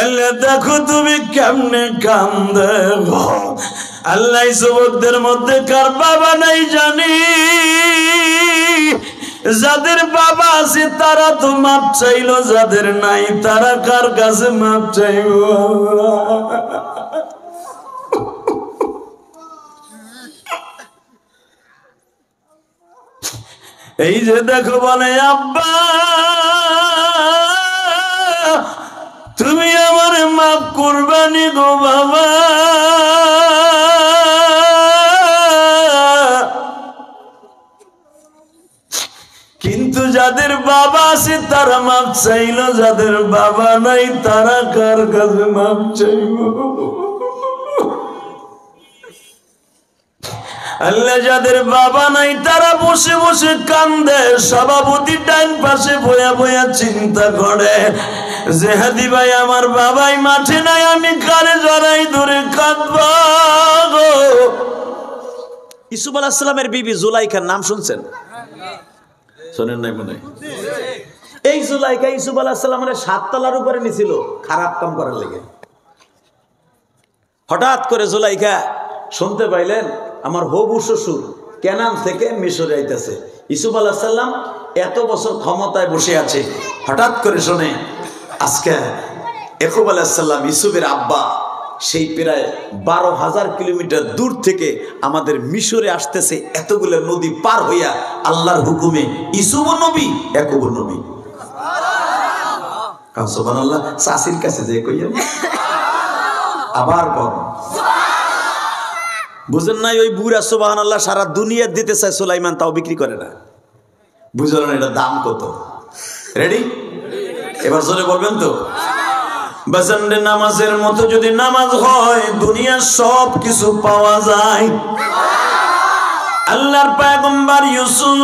আল্লাহ দেখো তুমি কেমনে কান্দে আল্লাহ যুবকদের মধ্যে কার বাবা নাই জানি যাদের বাবা আছে তারা তো মাপ চাইলো যাদের নাই তারা কার কাছে মাপ চাইবো এই যে দেখো বলে আব্বা তুমি আমার মাফ করবানি গো বাবা কিন্তু যাদের বাবা আছে তারা মাফ চাইলো যাদের বাবা নাই তারা কার কাছে মাফ চাইবো আল্লাহ যাদের বাবা নাই তারা বসে বসে কান্দে সভাপতি ডান পাশে বয়া বয়া চিন্তা করে যে হাদি ভাই আমার বাবাই মাঠে নাই আমি কারে জড়াই ধরে কাঁদবো ইউসুফ আলাইহিস সালামের বিবি জুলাইখার নাম শুনছেন শোনেন নাই মনে এই জুলাইখা ইউসুফ আলাইহিস সালামের 7 তলার উপরে নিছিল খারাপ কাম করার লেগে হঠাৎ করে জুলাইখা শুনতে পাইলেন আমার হবু শ্বশুর কেনান থেকে মিশরে আইতেছে ইউসুফ আলাইহিস সালাম এত বছর ক্ষমতায় বসে আছে হঠাৎ করে শুনে আজকে ইয়াকুব আলাইহিস সালাম ইউসুফের আব্বা সেই প্রায় 12,000 কিলোমিটার দূর থেকে আমাদের মিশরে আসতেছে এতগুলো নদী পার হইয়া আল্লাহর হুকুমে ইউসুফ নবী ইয়াকুব নবী সুবহানাল্লাহ সাসির কাছে যে কইয়া আবার বল বুঝেন নাই ওই বুড়া সুবহানাল্লাহ সারা দুনিয়া দিতে চায় সুলাইমান তাও বিক্রি করে না বুঝলেন এটা দাম কত রেডি এবার জোরে বলবেন তো বাজানরে নামাজের মতো যদি নামাজ হয় দুনিয়ার সব কিছু পাওয়া যায় আল্লাহর পয়গম্বর ইউসুফ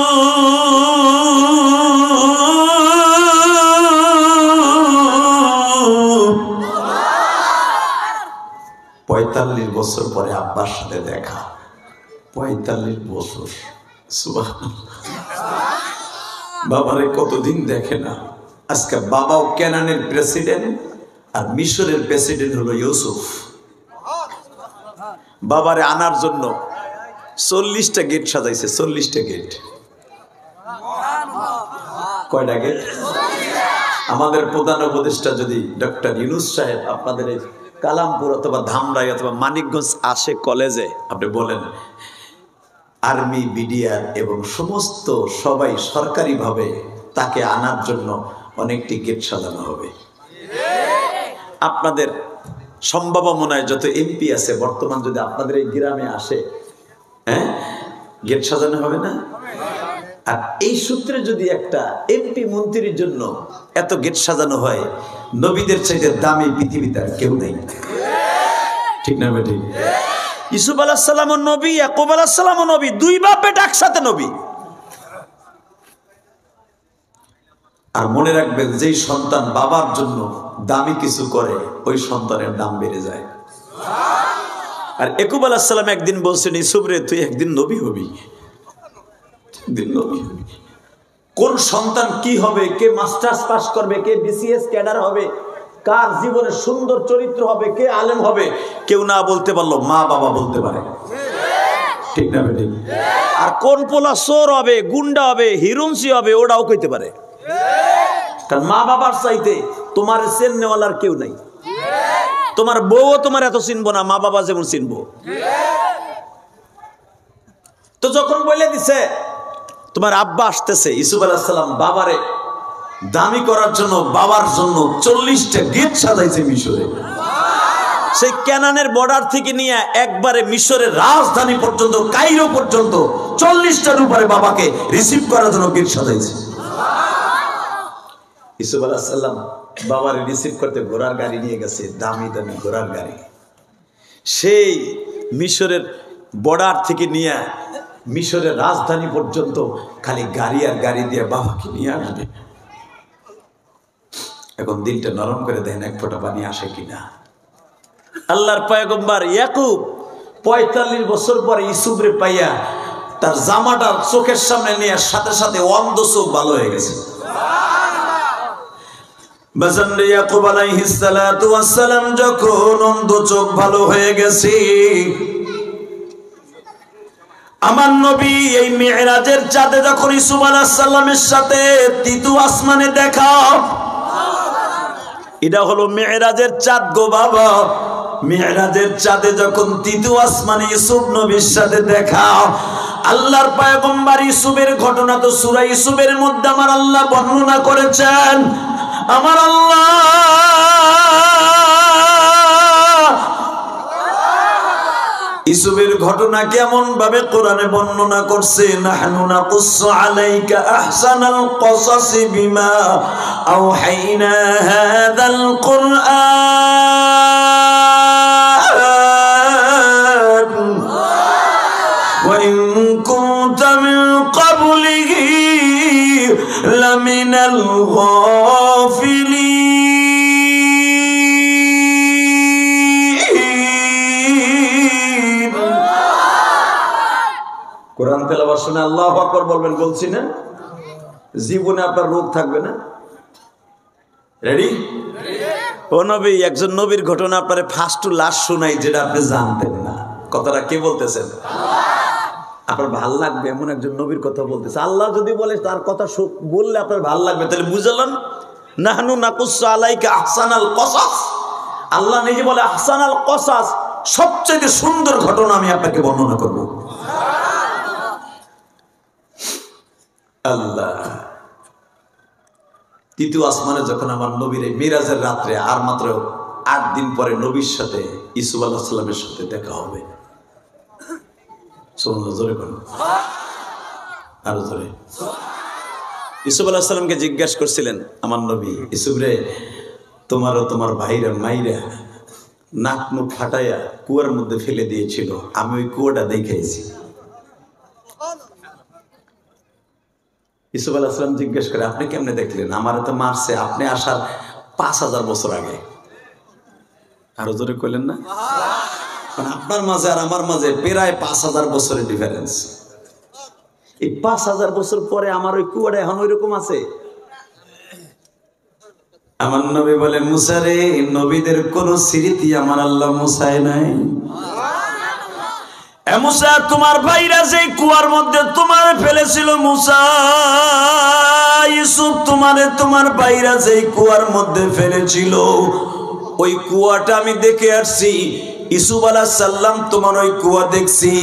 45 বছর পরে আব্বার সাথে দেখা 45 বছর সুবহানাল্লাহ বাবারে কতদিন দেখে না আজকে বাবাও কেনানের প্রেসিডেন্ট আর মিশরের প্রেসিডেন্ট হলো ইউসুফ বাবারে আনার জন্য 40টা গেট সাজাইছে 40টা গেট কয়টা গেট আমাদের প্রধান উপদেষ্টা যদি ডক্টর ইউনূস সাহেব আপনাদের কালামপুর অথবা ধামরাই অথবা মানিকগঞ্জ আসে কলেজে আপনি বলেন আর্মি বিডিআর এবং সমস্ত সবাই সরকারিভাবে তাকে আনার জন্য অনেকটি গেট সাজানো হবে আপনাদের সম্ভাবনায় যত এমপি আছে বর্তমান যদি আপনাদের এই গ্রামে আসে হ্যাঁ গেট সাজানো হবে না আর এই সূত্রে যদি একটা এমপি মন্ত্রীর জন্য এত গেট সাজানো হয় নবীদের চাইতে দামি পৃথিবীতে আর কেউ নেই ঠিক না বেটি ইউসুফ আলাইহিস সালাম নবী ইয়াকুব আলাইহিস সালাম নবী দুই বাপ বেটা একসাথে নবী আর মনে রাখবেন যেই সন্তান বাবার জন্য দামি কিছু করে ওই সন্তানের দাম বেড়ে যায় আর ইয়াকুব আলাইহিস সালাম একদিন বলছেন ইউসুফ রে তুই একদিন নবী হবি একদিন নবী হবি কোন সন্তান কি হবে কে মাস্টার্স পাস করবে কে বিসিএস ক্যাডার হবে কার জীবনে সুন্দর চরিত্র হবে কে আলেম হবে কেউ না বলতে পারলো মা বাবা বলতে পারে ঠিক না বেটি আর কোন পোলা চোর হবে গুন্ডা হবে হিরুনসি হবে ওটাও কইতে পারে কারণ মা বাবার চাইতে তোমার চেন্নেওয়ালার কেউ নাই তোমার বউও তোমার এত চিনবো না মা বাবা যেমন চিনবো তো যখন বলে দিছে তোমার আব্বা আসতেছে ইউসুফ আলাইহিস সালাম বাবারে দামি করার জন্য বাবার জন্য 40টা গেট সাজাইছে মিশরে সেই কেনানের বর্ডার থেকে নিয়ে একবারে মিশরের রাজধানী পর্যন্ত কায়রো পর্যন্ত 40টার উপরে বাবাকে রিসিভ করার জন্য গেট সাজাইছে ইউসুফ আলাইহিস সালাম বাবারে রিসিভ করতে ঘোড়ার গাড়ি নিয়ে গেছে দামি দামি ঘোড়ার গাড়ি সেই মিশরের বর্ডার থেকে নিয়ে মিশরের রাজধানী পর্যন্ত খালি গাড়ি আর গাড়ি দিয়ে বাবাকে নিয়ে আসবে এখন দিলটা নরম করে দেন এক ফোঁটা পানি আসে কিনা আল্লাহর পয়গম্বর ইয়াকুব 45 বছর পরে ইউসুফরে পাইয়া তার জামাটা চোখের সামনে নিয়ে সাথে সাথে অন্ধ চোখ ভালো হয়ে গেছে বাজানরে ইয়াকুব আলাইহিস সালাতু ওয়াস সালাম যখন অন্ধ চোখ ভালো হয়ে গেছে, আমার নবী এই মিরাজের চাঁদে যখন ইউসুফ আলাইহিস সালামের সাথে তৃতীয় আসমানে দেখা, এটা হলো মিরাজের চাঁদ গো বাবা। মিরাজের চাঁদে যখন তৃতীয় আসমানে ইউসুফ নবীর সাথে দেখা, আল্লাহর পয়গম্বর ইউসুফের ঘটনা তো সূরা ইউসুফের মধ্যে আমার আল্লাহ বর্ণনা করেছেন। আমার আল্লাহ ইউসুফের ঘটনা কেমন ভাবে কোরআনে বর্ণনা করছে, নাহনু নাকুসসু আলাইকা আহসানাল কসাসি বিমা আওহাইনা হাযাল কুরআন ওয়া ইন কুনতা মিন ক্বাবলিহি লামিনাল গাফিলিন। কোরআন তেলাওয়াত শুনে আল্লাহু আকবার বলবেন, বলছি না? জীবনে আপনার রোগ থাকবে না। রেডি? ও নবী, একজন নবীর ঘটনা আপনারে ফার্স্ট টু লাস্ট শোনাই, যেটা আপনি জানতেন না। কথাটা কে বলতেছেন? আপনার ভাল লাগবে এমন একজন নবীর কথা বলতেছে। আল্লাহ যদি বলে তার কথা বললে আপনার ভাল লাগবে, তাহলে বুঝলেন? নাহনু নাকুসসু আলাইকা আহসানাল কসাস। আল্লাহ নিজে বলে আহসানাল কসাস, সবচেয়ে সুন্দর ঘটনা আমি আপনাকে বর্ণনা করব। আল্লাহ তৃতীয় আসমানে যখন আমার নবীর এই মিরাজের রাত্রে আর মাত্র 8 দিন পরে নবীর সাথে ইউসুফ আলাইহিস সালামের সাথে দেখা হবে। সুবহানাল্লাহ, জোরে বলুন, আরো জোরে। ইউসুফ আলাইহিস সালামকে জিজ্ঞাসা করছিলেন আমার নবী, ইউসুফ রে, তোমারও তোমার ভাইরা মাইরা নাক মুখ ফাটাইয়া কুয়ার মধ্যে ফেলে দিয়েছিল, আমি ওই কুয়াটা দেখাইছি। ইউসুফ আলাইহিস সালাম জিজ্ঞেস করে, আপনি কেমনে দেখলেন? আমার তো মারছে আপনি আসার 5000 বছর আগে। আরো জোরে কইলেন না? আপনার মাঝে আর আমার মাঝে প্রায় 5000 বছরের ডিফারেন্স। এই 5000 বছর পরে আমার ওই কুয়াটা এখন ওই রকম আছে। আমার নবী বলে, মুসা রে, নবীদের কোন স্মৃতি আমার আল্লাহ মুসায় নাই। মুসা, তোমার ভাইরা যে কুয়ার মধ্যে তোমার ফেলেছিল, মুসা ইউসুফ তোমার ভাইরা যে কুয়ার মধ্যে ফেলেছিল, ওই কুয়াটা আমি দেখে আসছি। ইউসুফ আলাইহিস সালাম তোমার ওই কুয়া দেখছি।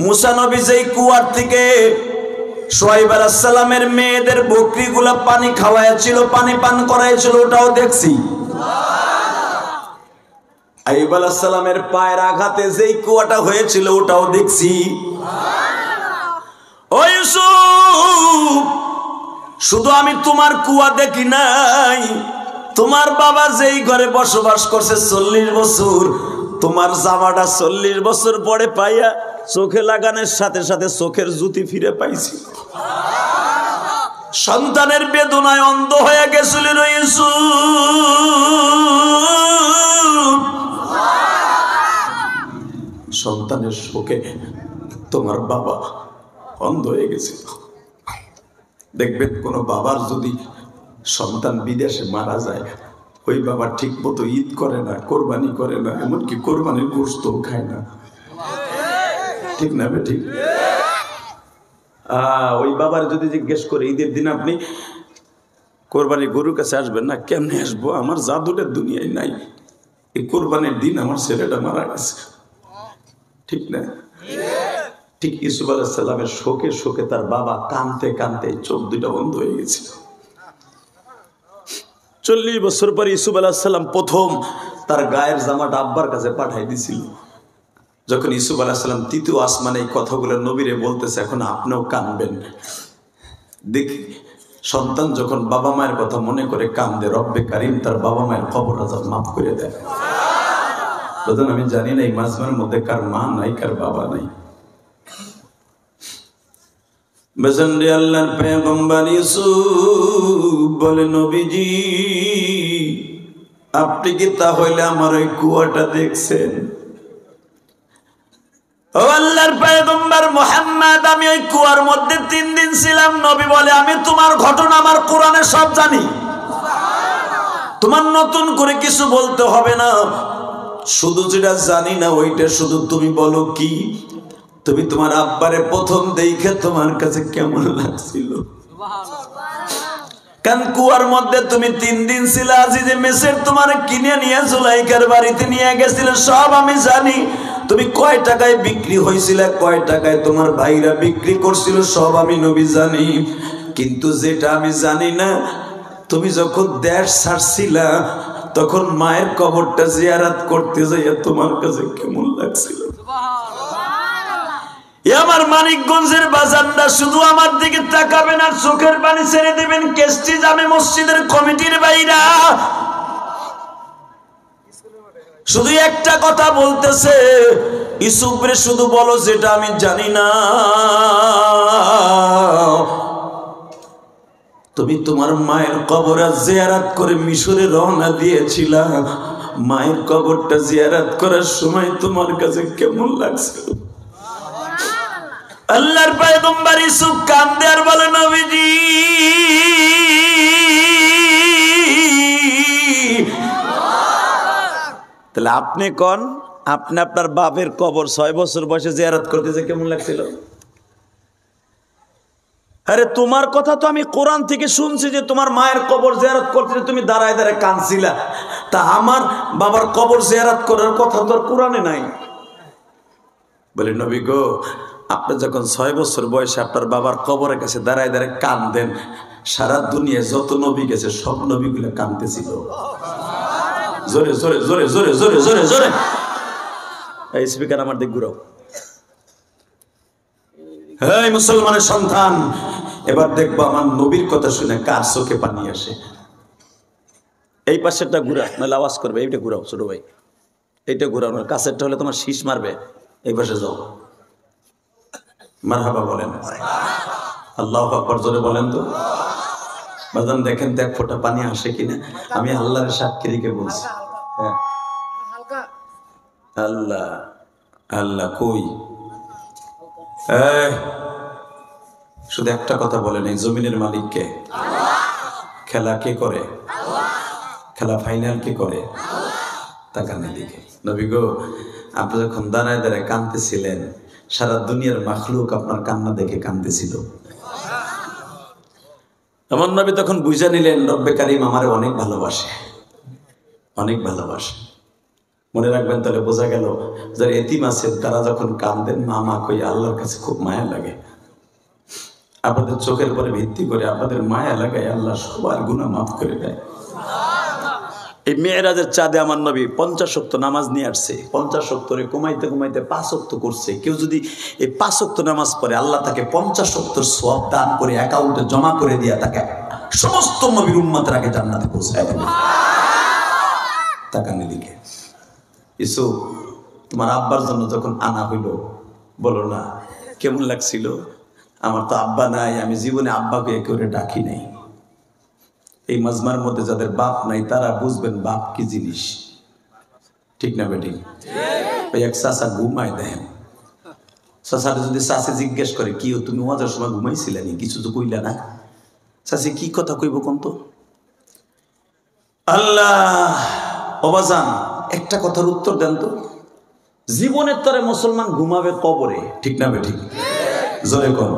মুসা নবী যেই কুয়ার থেকে শুআয়ব আলাইহিস সালামের মেয়েদের বকরিগুলা পানি খাওয়াইছিল, পানি পান করাইছিল, ওটাও দেখছি। আইয়ুব আলাইহিস সালামের পায়ের আঘাতে যেই কুয়াটা হয়েছিল, ওটাও দেখছি। ও ইউসুফ, শুধু আমি তোমার কুয়া দেখি নাই, তোমার বাবা যেই ঘরে বসবাস করছে 40 বছর, তোমার জামাটা 40 বছর পরে পাইয়া চোখে লাগানোর সাথে সাথে চোখের জ্যোতি ফিরে পাইছি। সন্তানের বেদনায় অন্ধ হয়ে গেছিলেন ইউসুফ, সন্তানের শোকে তোমার বাবা অন্ধ হয়ে গেছিল। দেখবেন কোন বাবার যদি সন্তান বিদেশে মারা যায়, ওই বাবা ঠিক মতো ঈদ করে না, কোরবানি করে না, এমনকি কোরবানির গোশত খায় না। ঠিক না ঠিক? ওই বাবার যদি জিজ্ঞেস করে, ঈদের দিন আপনি কোরবানি গরুর কাছে আসবেন না? কেমনে আসবো, আমার জাদুটা দুনিয়ায় নাই, এই কোরবানির দিন আমার ছেলেটা মারা গেছে। ঠিক না? ঠিক ইউসুফ আলাইহিস সালামের শোকে শোকে তার বাবা কাঁদতে কাঁদতে চোখ দুটো বন্ধ হয়ে গেছিল। 40 বছর পর ইউসুফ আলাইহিস সালাম প্রথম তার গায়ের জামাটা আব্বার কাছে পাঠাই দিছিল। যখন ইউসুফ আলাইহিস সালাম তৃতীয় আসমানে এই কথাগুলো নবীরে বলতেছে, এখন আপনিও কাঁদবেন। দেখি সন্তান যখন বাবা মায়ের কথা মনে করে কান্দে, রব্বে কারিম তার বাবা মায়ের কবর আযাব মাফ করে দেয়। বুঝলেন? আমি জানি না এই মাজমার মধ্যে কার মা নাই, কার বাবা নাই। বেজন্ডে আল্লাহর পয়গম্বর ইউসুফ বলে, নবীজি আপনি কি তাহলে আমার ওই কুয়াটা দেখছেন? ও আল্লাহর পয়গম্বর মুহাম্মদ, আমি ওই কুয়ার মধ্যে 3 দিন ছিলাম। নবী বলে, আমি তোমার ঘটনা আমার কোরআনে সব জানি। তোমার নতুন করে কিছু বলতে হবে না, শুধু যেটা জানি না ওইটা শুধু তুমি বলো। কি? তুমি তোমার আব্বারে প্রথম দেখে তোমার কাছে কেমন লাগছিল? কারণ কুয়ার মধ্যে তুমি 3 দিন ছিলে, আজি যে মেসের তোমার কিনে নিয়ে জুলাইকার বাড়িতে নিয়ে গেছিল সব আমি জানি। তুমি কয় টাকায় বিক্রি হয়েছিল, কয় টাকায় তোমার ভাইরা বিক্রি করছিল সব আমি নবী জানি। কিন্তু যেটা আমি জানি না, তুমি যখন দেশ ছাড়ছিলা তখন মায়ের কবরটা জিয়ারত করতে যাইয়া তোমার কাছে কেমন লাগছিল? আমার মানিকগঞ্জের বাজারটা শুধু আমার দিকে তাকাবেন আর চোখের পানি ছেড়ে দেবেন কেষ্টি জামে মসজিদের কমিটির বাইরা। শুধু একটা কথা বলতেছে, ইউসুফরে শুধু বলো যেটা আমি জানি না। তুমি তোমার মায়ের কবর জিয়ারত করে মিশরে রওনা দিয়েছিলা, মায়ের কবরটা জিয়ারত করার সময় তোমার কাছে কেমন লাগছিল? আল্লাহর পয়গম্বর ইউসুফ কান্দে আর বলে, নবীজি তাহলে আপনি কোন, আপনি আপনার বাপের কবর 6 বছর বয়সে জিয়ারত করতেছে কেমন লাগছিল? আরে তোমার কথা তো আমি কোরআন থেকে শুনছি যে তোমার মায়ের কবর জিয়ারত করতে তুমি দাঁড়ায় দাঁড়ায় কাঁদছিলা, তা আমার বাবার কবর জিয়ারত করার কথা তো আর কোরআনে নাই। বলে নবী গো, আপনি যখন 6 বছর বয়সে আপনার বাবার কবরের কাছে দাঁড়ায় দাঁড়ায় কাঁদেন, সারা দুনিয়ায় যত নবী গেছে সব নবীগুলো কাঁদতেছিল। জোরে জোরে জোরে জোরে জোরে জোরে জোরে এই স্পিকার আমার দিক ঘুরাও। এই মুসলমানের সন্তান, এবার দেখবো আমার নবীর কথা শুনে কার চোখে পানি আসে। এই পাশেরটা ঘুরা, নাহলে আওয়াজ করবে। এইটা ঘুরাও ছোট ভাই, এইটা ঘুরাও, না কাছেরটা হলে তোমার শীষ মারবে। এই পাশে যাও, মারহাবা বলেন, আল্লাহু আকবার জোরে বলেন তো। বাজান দেখেন তো 1 ফোঁটা পানি আসে কিনা। আমি আল্লাহর সাক্ষী রেখে বলছি। হ্যাঁ আল্লাহ আল্লাহ কই? শুধু একটা কথা বলেন, এই জমিনের মালিক কে? খেলা কে করে? খেলা ফাইনাল কে করে? তাকান এদিকে। নবী গো, আপনি যখন দাঁড়ায় দাঁড়ায় কাঁদতেছিলেন, সারা দুনিয়ার মাখলুক আপনার কান্না দেখে কাঁদতেছিল। আমার নবী তখন বুঝা নিলেন রব্বে কারিম আমারে অনেক ভালোবাসে, অনেক ভালোবাসে। মনে রাখবেন, তাহলে বোঝা গেল যারা এতিম আছেন তারা যখন কাঁদেন মা মা কই, আল্লাহর কাছে খুব মায়া লাগে। আপনাদের চোখের পরে ভিত্তি করে আপনাদের মায়া লাগায় আল্লাহ সবার গুনাহ মাফ করে দেয়। এই মেয়েরাজের চাঁদে আমার নবী 50 ওয়াক্ত নামাজ নিয়ে আসছে। 50 ওয়াক্তরে কমাইতে কমাইতে 5 ওয়াক্ত করছে। কেউ যদি এই 5 ওয়াক্ত নামাজ পড়ে, আল্লাহ তাকে 50 ওয়াক্তর সওয়াব দান করে অ্যাকাউন্টে জমা করে দিয়া তাকে সমস্ত নবীর উম্মতের আগে জান্নাতে পৌঁছায় দেবে। তাকান এদিকে। ইউসুফ, তোমার আব্বার জন্য যখন আনা হইল, বলো না কেমন লাগছিল? আমার তো আব্বা নাই, আমি জীবনে আব্বাকে করে ডাকি নাই। এই মাজমার মধ্যে যাদের বাপ নাই তারা বুঝবেন বাপ কি জিনিস, ঠিক না বেটি? ওই এক চাচা ঘুমায় দেন, চাচাটা যদি চাচি জিজ্ঞেস করে কি তুমি ওয়াজের সময় ঘুমাইছিলে নি, কিছু তো কইলা না। চাচি কি কথা কইব কোন তো? আল্লাহ অবাজান একটা কথার উত্তর দেন তো। জীবনের তরে মুসলমান ঘুমাবে কবরে, ঠিক না বেটি? জোরে কর,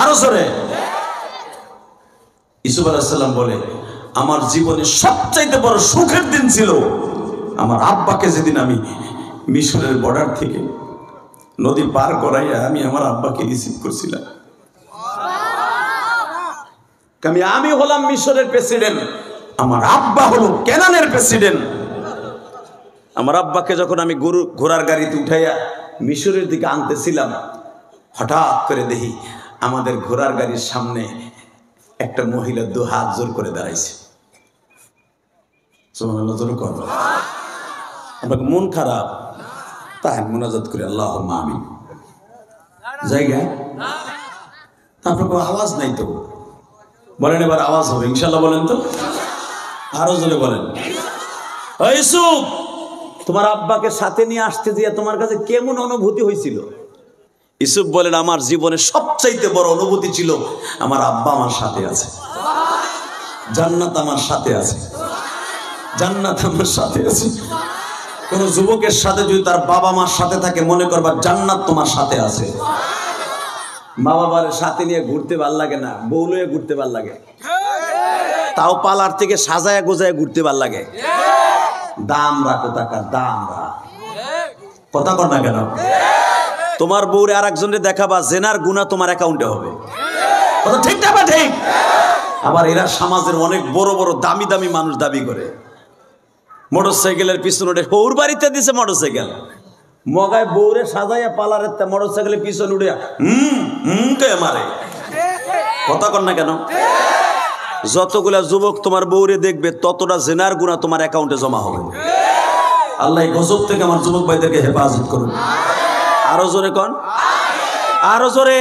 আরো জোরে। ইউসুফ আলাইহিস সালাম বলে, আমার জীবনে সবচাইতে বড় সুখের দিন ছিল আমার আব্বাকে যেদিন আমি মিশরের বর্ডার থেকে নদী পার করাইয়া আমি আমার আব্বাকে রিসিভ করছিলাম। আমি হলাম মিশরের প্রেসিডেন্ট, আমার আব্বা হলো কেনানের প্রেসিডেন্ট। আমার আব্বাকে যখন আমি ঘোড়ার গাড়িতে উঠাইয়া মিশরের দিকে আনতেছিলাম, হঠাৎ করে দেখি আমাদের ঘোড়ার গাড়ির সামনে একটা মহিলা 2 হাত জোর করে দাঁড়াইছে। আমাকে মন খারাপ, তাই মুনাজাত করে আল্লাহুম্মা আমিন। জায়গা তারপর কোনো আওয়াজ নাই তো, বলেন এবার আওয়াজ হবে ইনশাল্লাহ, বলেন তো আরো জোরে বলেন। ইউসুফ, তোমার আব্বাকে সাথে নিয়ে আসতে দিয়ে তোমার কাছে কেমন অনুভূতি হয়েছিল? ইউসুফ বলেন, আমার জীবনে সবচাইতে বড় অনুভূতি ছিল আমার আব্বা আমার সাথে আছে, জান্নাত আমার সাথে আছে। জান্নাত আমার সাথে আছে। কোন যুবকের সাথে যদি তার বাবা মার সাথে থাকে, মনে করবা জান্নাত তোমার সাথে আছে। মা বাবার সাথে নিয়ে ঘুরতে ভাল লাগে না, বউ লয়ে ঘুরতে ভাল লাগে, তাও পালার থেকে সাজায় গোজায় ঘুরতে ভাল লাগে। দাম রাখো টাকার, দাম রাখ, কথা কর না কেন? তোমার বউরে আর একজনের দেখাবা, জেনার গুনাহ তোমার অ্যাকাউন্টে হবে, কথা ঠিক না? ঠিক। আবার এরা সমাজের অনেক বড় বড় দামি দামি মানুষ দাবি করে। মোটরসাইকেলের পিছনে ওর বাড়িতে দিছে মোটরসাইকেল, মগায় বউরে সাজাইয়া পালারের মোটরসাইকেলের পিছনে উঠে কে মারে, কথা কর না কেন? যতগুলা যুবক তোমার বউরে দেখবে, ততটা জেনার গুনাহ তোমার অ্যাকাউন্টে জমা হবে। আল্লাহ গজব থেকে আমার যুবক ভাইদেরকে হেফাজত করুন। আরো জোরে কন, আরো জোরে।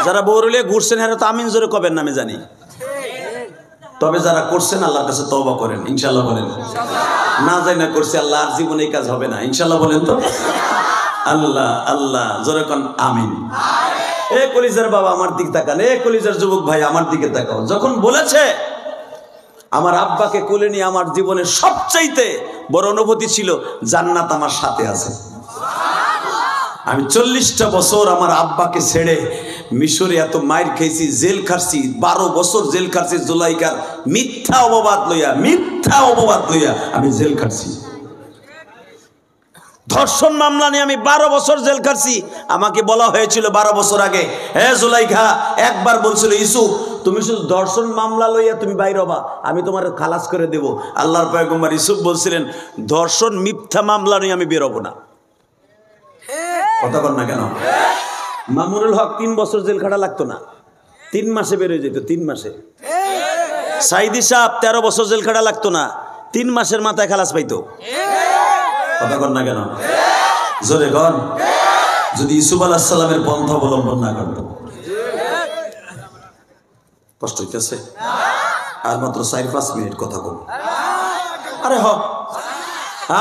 যারা বউরে ঘুরছেন হেরা তো আমিন জোরে কবেন না আমি জানি, তবে যারা করছেন আল্লাহর কাছে তওবা করেন, ইনশাআল্লাহ বলেন। না যাই না করছে আল্লাহ, আর জীবনে এই কাজ হবে না, ইনশাআল্লাহ বলেন তো। আল্লাহ আল্লাহ জোরে কন আমিন। এ কলিজার বাবা আমার দিকে তাকান, এ কলিজার যুবক ভাই আমার দিকে তাকাও। যখন বলেছে আমার আব্বাকে কোলে নিয়ে, আমার জীবনের সবচাইতে বড় অনুভূতি ছিল জান্নাত আমার সাথে আছে। আমি 40টা বছর আমার আব্বাকে ছেড়ে মিশরে এত মাইর খেয়েছি, জেল খাটছি, 12 বছর জেল খাটছি। জুলাইকার মিথ্যা অপবাদ লইয়া আমি জেল খাটছি। ধর্ষণ মামলা নিয়ে আমি 12 বছর জেল খাটছি। আমাকে বলা হয়েছিল 12 বছর আগে, হে জুলাইখা, একবার বলছিল ইউসুফ তুমি শুধু ধর্ষণ মামলা লইয়া তুমি বাইর হবা, আমি তোমার খালাস করে দেব। আল্লাহর পয়গম্বর ইউসুফ বলছিলেন ধর্ষণ মিথ্যা মামলা নিয়ে আমি বের হব না। কথা বল না কেন? মামুনুল হক 3 বছর জেল খাটা লাগতো না, 3 মাসে বের হয়ে যেত, 3 মাসে। সাইদি সাহেব 13 বছর জেল খাটা লাগতো না, 3 মাসের মাথায় খালাস পাইতো। কথা বল না কেন? জোরে কন। যদি ইউসুফ আলাইহিস সালামের পন্থা অবলম্বন না করতো। কষ্ট হইতেছে? আর মাত্র 4-5 মিনিট কথা বল। আরে হ,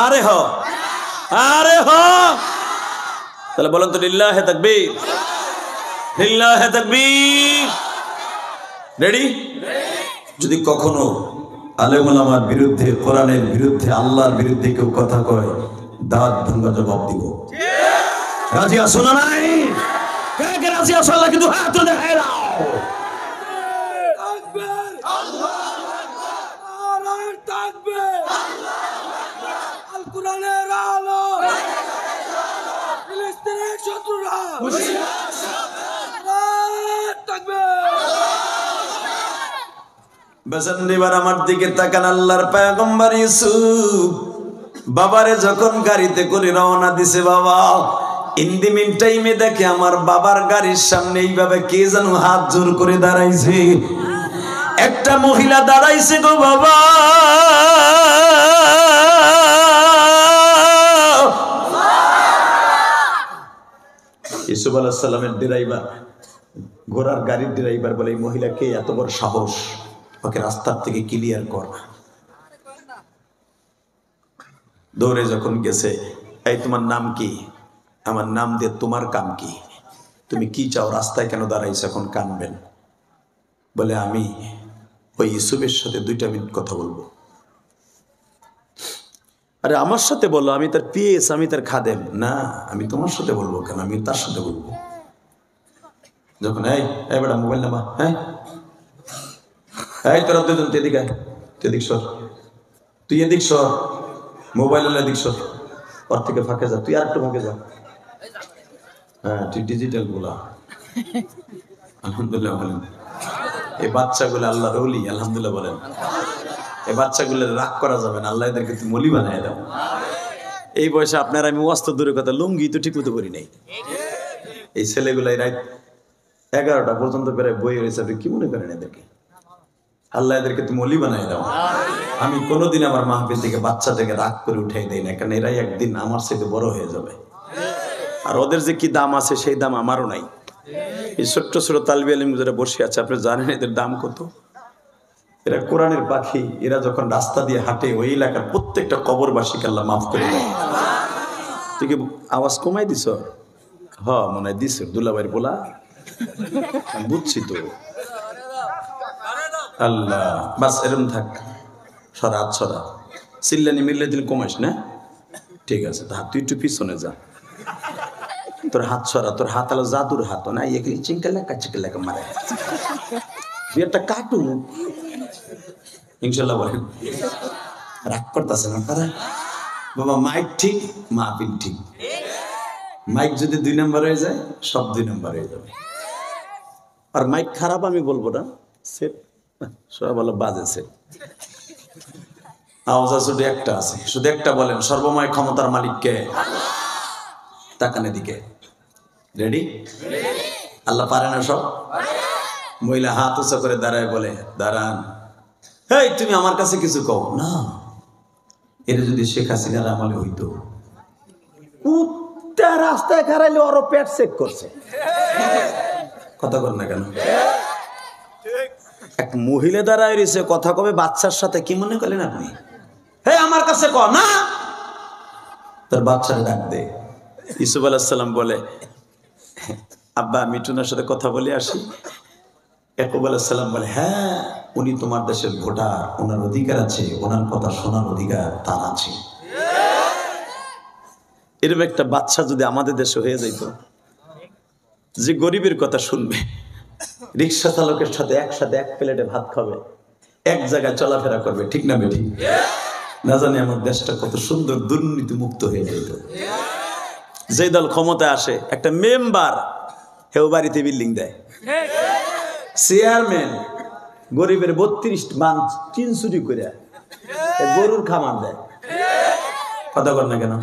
আরে হ, আরে হ। তাহলে বলেন তো লিল্লাহে তাকবীর, লিল্লাহে তাকবীর। রেডি? যদি কখনো আলেম ওলামার বিরুদ্ধে, কোরআনের বিরুদ্ধে, আল্লাহর বিরুদ্ধে কেউ কথা কয়, দাঁত ভাঙা জবাব দিব। রাজি আছো না নাই? কে কে রাজি আছো? আল্লাহ কিন্তু হাত তুলে দেখায় দাও। তাকবীর, আল্লাহু আকবার, নারে তাকবীর, আল কোরআনের আলো, ফিলিস্তিনের শত্রুরা হুঁশিয়ার সাবধান, তাকবীর। বেজন্দিবার আমার দিকে তাকান। আল্লাহর পয়গম্বর ইউসুফ বাবারে যখন গাড়িতে করে রওনা দিছে, বাবা ইন দি মিন টাইমে দেখে আমার বাবার গাড়ির সামনে এইভাবে কে যেন হাত জোর করে দাঁড়াইছে। একটা মহিলা দাঁড়াইছে গো বাবা। ইউসুফ আলাইহিস সালামের ড্রাইভার, ঘোড়ার গাড়ির ড্রাইভার বলে, এই মহিলা কে, এত বড় সাহস, ওকে রাস্তার থেকে ক্লিয়ার কর। দৌড়ে যখন গেছে, এই তোমার নাম কি? আমার নাম দিয়ে তোমার কাম কি? তুমি কি চাও? রাস্তায় কেন দাঁড়াইছো? এখন কানবেন। বলে আমি ওই ইউসুফের সাথে 2 মিনিট কথা বলবো। আরে আমার সাথে বলো, আমি তার পিএস, আমি তার খাদেম। না, আমি তোমার সাথে বলবো কেন, আমি তার সাথে বলবো। যখন এই বেটা মোবাইল নামা, হ্যাঁ এই তোরা 2 জন এদিকে আয়, তুই এদিক সর, তুই এদিক সর, মোবাইল এদিক সর, ওর থেকে ফাঁকে যা, তুই আর একটু ফাঁকে যা। হ্যাঁ তুই ডিজিটাল বলা। আলহামদুলিল্লাহ বলেন। এই বাচ্চাগুলো আল্লাহর ওলি, আলহামদুলিল্লাহ বলেন। এই বাচ্চাগুলো রাগ করা যাবে না, আল্লাহ এদেরকে তুমি ওলি বানায় দাও। এই বয়সে আপনার আমি ওয়াস্ত দূরের কথা, লুঙ্গি তো ঠিক মতো করি নাই। এই ছেলেগুলাই রাত 11টা পর্যন্ত প্রায় বই রয়েছে, আপনি কি মনে করেন এদেরকে? আল্লাহ এদেরকে তুমি ওলি বানায় দাও। আমি কোনোদিন আমার মাহফিল থেকে বাচ্চাদেরকে রাগ করে উঠাই দেই না, কারণ এরাই একদিন আমার সাথে বড় হয়ে যাবে। আর ওদের যে কি দাম আছে সেই দাম আমারও নাই। এই ছোট্ট ছোট তালবি আলিম যারা বসে আছে, আপনি জানেন এদের দাম কত? এরা কোরআনের পাখি। এরা যখন রাস্তা দিয়ে হাঁটে, ওই এলাকার প্রত্যেকটা কবরবাসীকে আল্লাহ মাফ করে দেয়। তুই কি আওয়াজ কমাই দিছ? হ মনে হয় দিস, দুলাভাইয়ের বলা, বুঝছি তো। আল্লাহ বাস এরম থাক, সরা হাত সরা, চিল্লানি মিল্লে দিলে কমাইস না, ঠিক আছে, তা তুই একটু পিছনে যা, তোর হাত সরা, তোর হাত আলো জাদুর হাত না, এখানে চিঙ্কালেকা চিঙ্কালেকা মারে, তুই একটা কাটু। ইনশাল্লাহ বলেন, রাগ করতেছে না তারা? বাবা মাইক ঠিক, মাহফিল ঠিক। মাইক যদি 2 নম্বর হয়ে যায়, সব 2 নম্বর হয়ে যাবে। আর মাইক খারাপ আমি বলবো না, সেট সবাই বলো বাজে সেট, আওয়াজ শুধু একটা আছে, শুধু একটা বলেন, সর্বময় ক্ষমতার মালিককে। তাকান এদিকে, রেডি? আল্লাহ পারে না সব? মহিলা হাত উঁচা করে দাঁড়ায় বলে, দাঁড়ান, এই তুমি আমার কাছে কিছু কও না। এটা যদি শেখ হাসিনার আমলে হইতো, রাস্তায় খারাইলে ওর পেট চেক করছে, কথা বল না কেন? এক মহিলা দাঁড়ায় রয়েছে, কথা কবে বাচ্চার সাথে, কি মনে করলেন আপনি? হে আমার কাছে ক না, তার বাচ্চারে ডাক দে। ইউসুফ আলাইহিস সালাম বলে, আব্বা মিঠুনের সাথে কথা বলে আসি। ইয়াকুব আলাইহিস সালাম বলে, হ্যাঁ উনি তোমার দেশের ভোটার, ওনার অধিকার আছে, ওনার কথা শোনার অধিকার তার আছে। এরকম একটা বাচ্চা যদি আমাদের দেশে হয়ে যাইত, যে গরিবের কথা শুনবে, রিক্সা চালকের সাথে একসাথে এক প্লেটে ভাত খাবে, এক জায়গায় চলাফেরা করবে, ঠিক না বেঠি? না জানি আমার দেশটা কত সুন্দর দুর্নীতি মুক্ত হয়ে যেত। যে দল ক্ষমতায় আসে, একটা মেম্বার হেউ বাড়িতে বিল্ডিং দেয়, চেয়ারম্যান গরিবের 32 মান টিন চুরি করে গরুর খামার দেয়, কথা বল না কেন?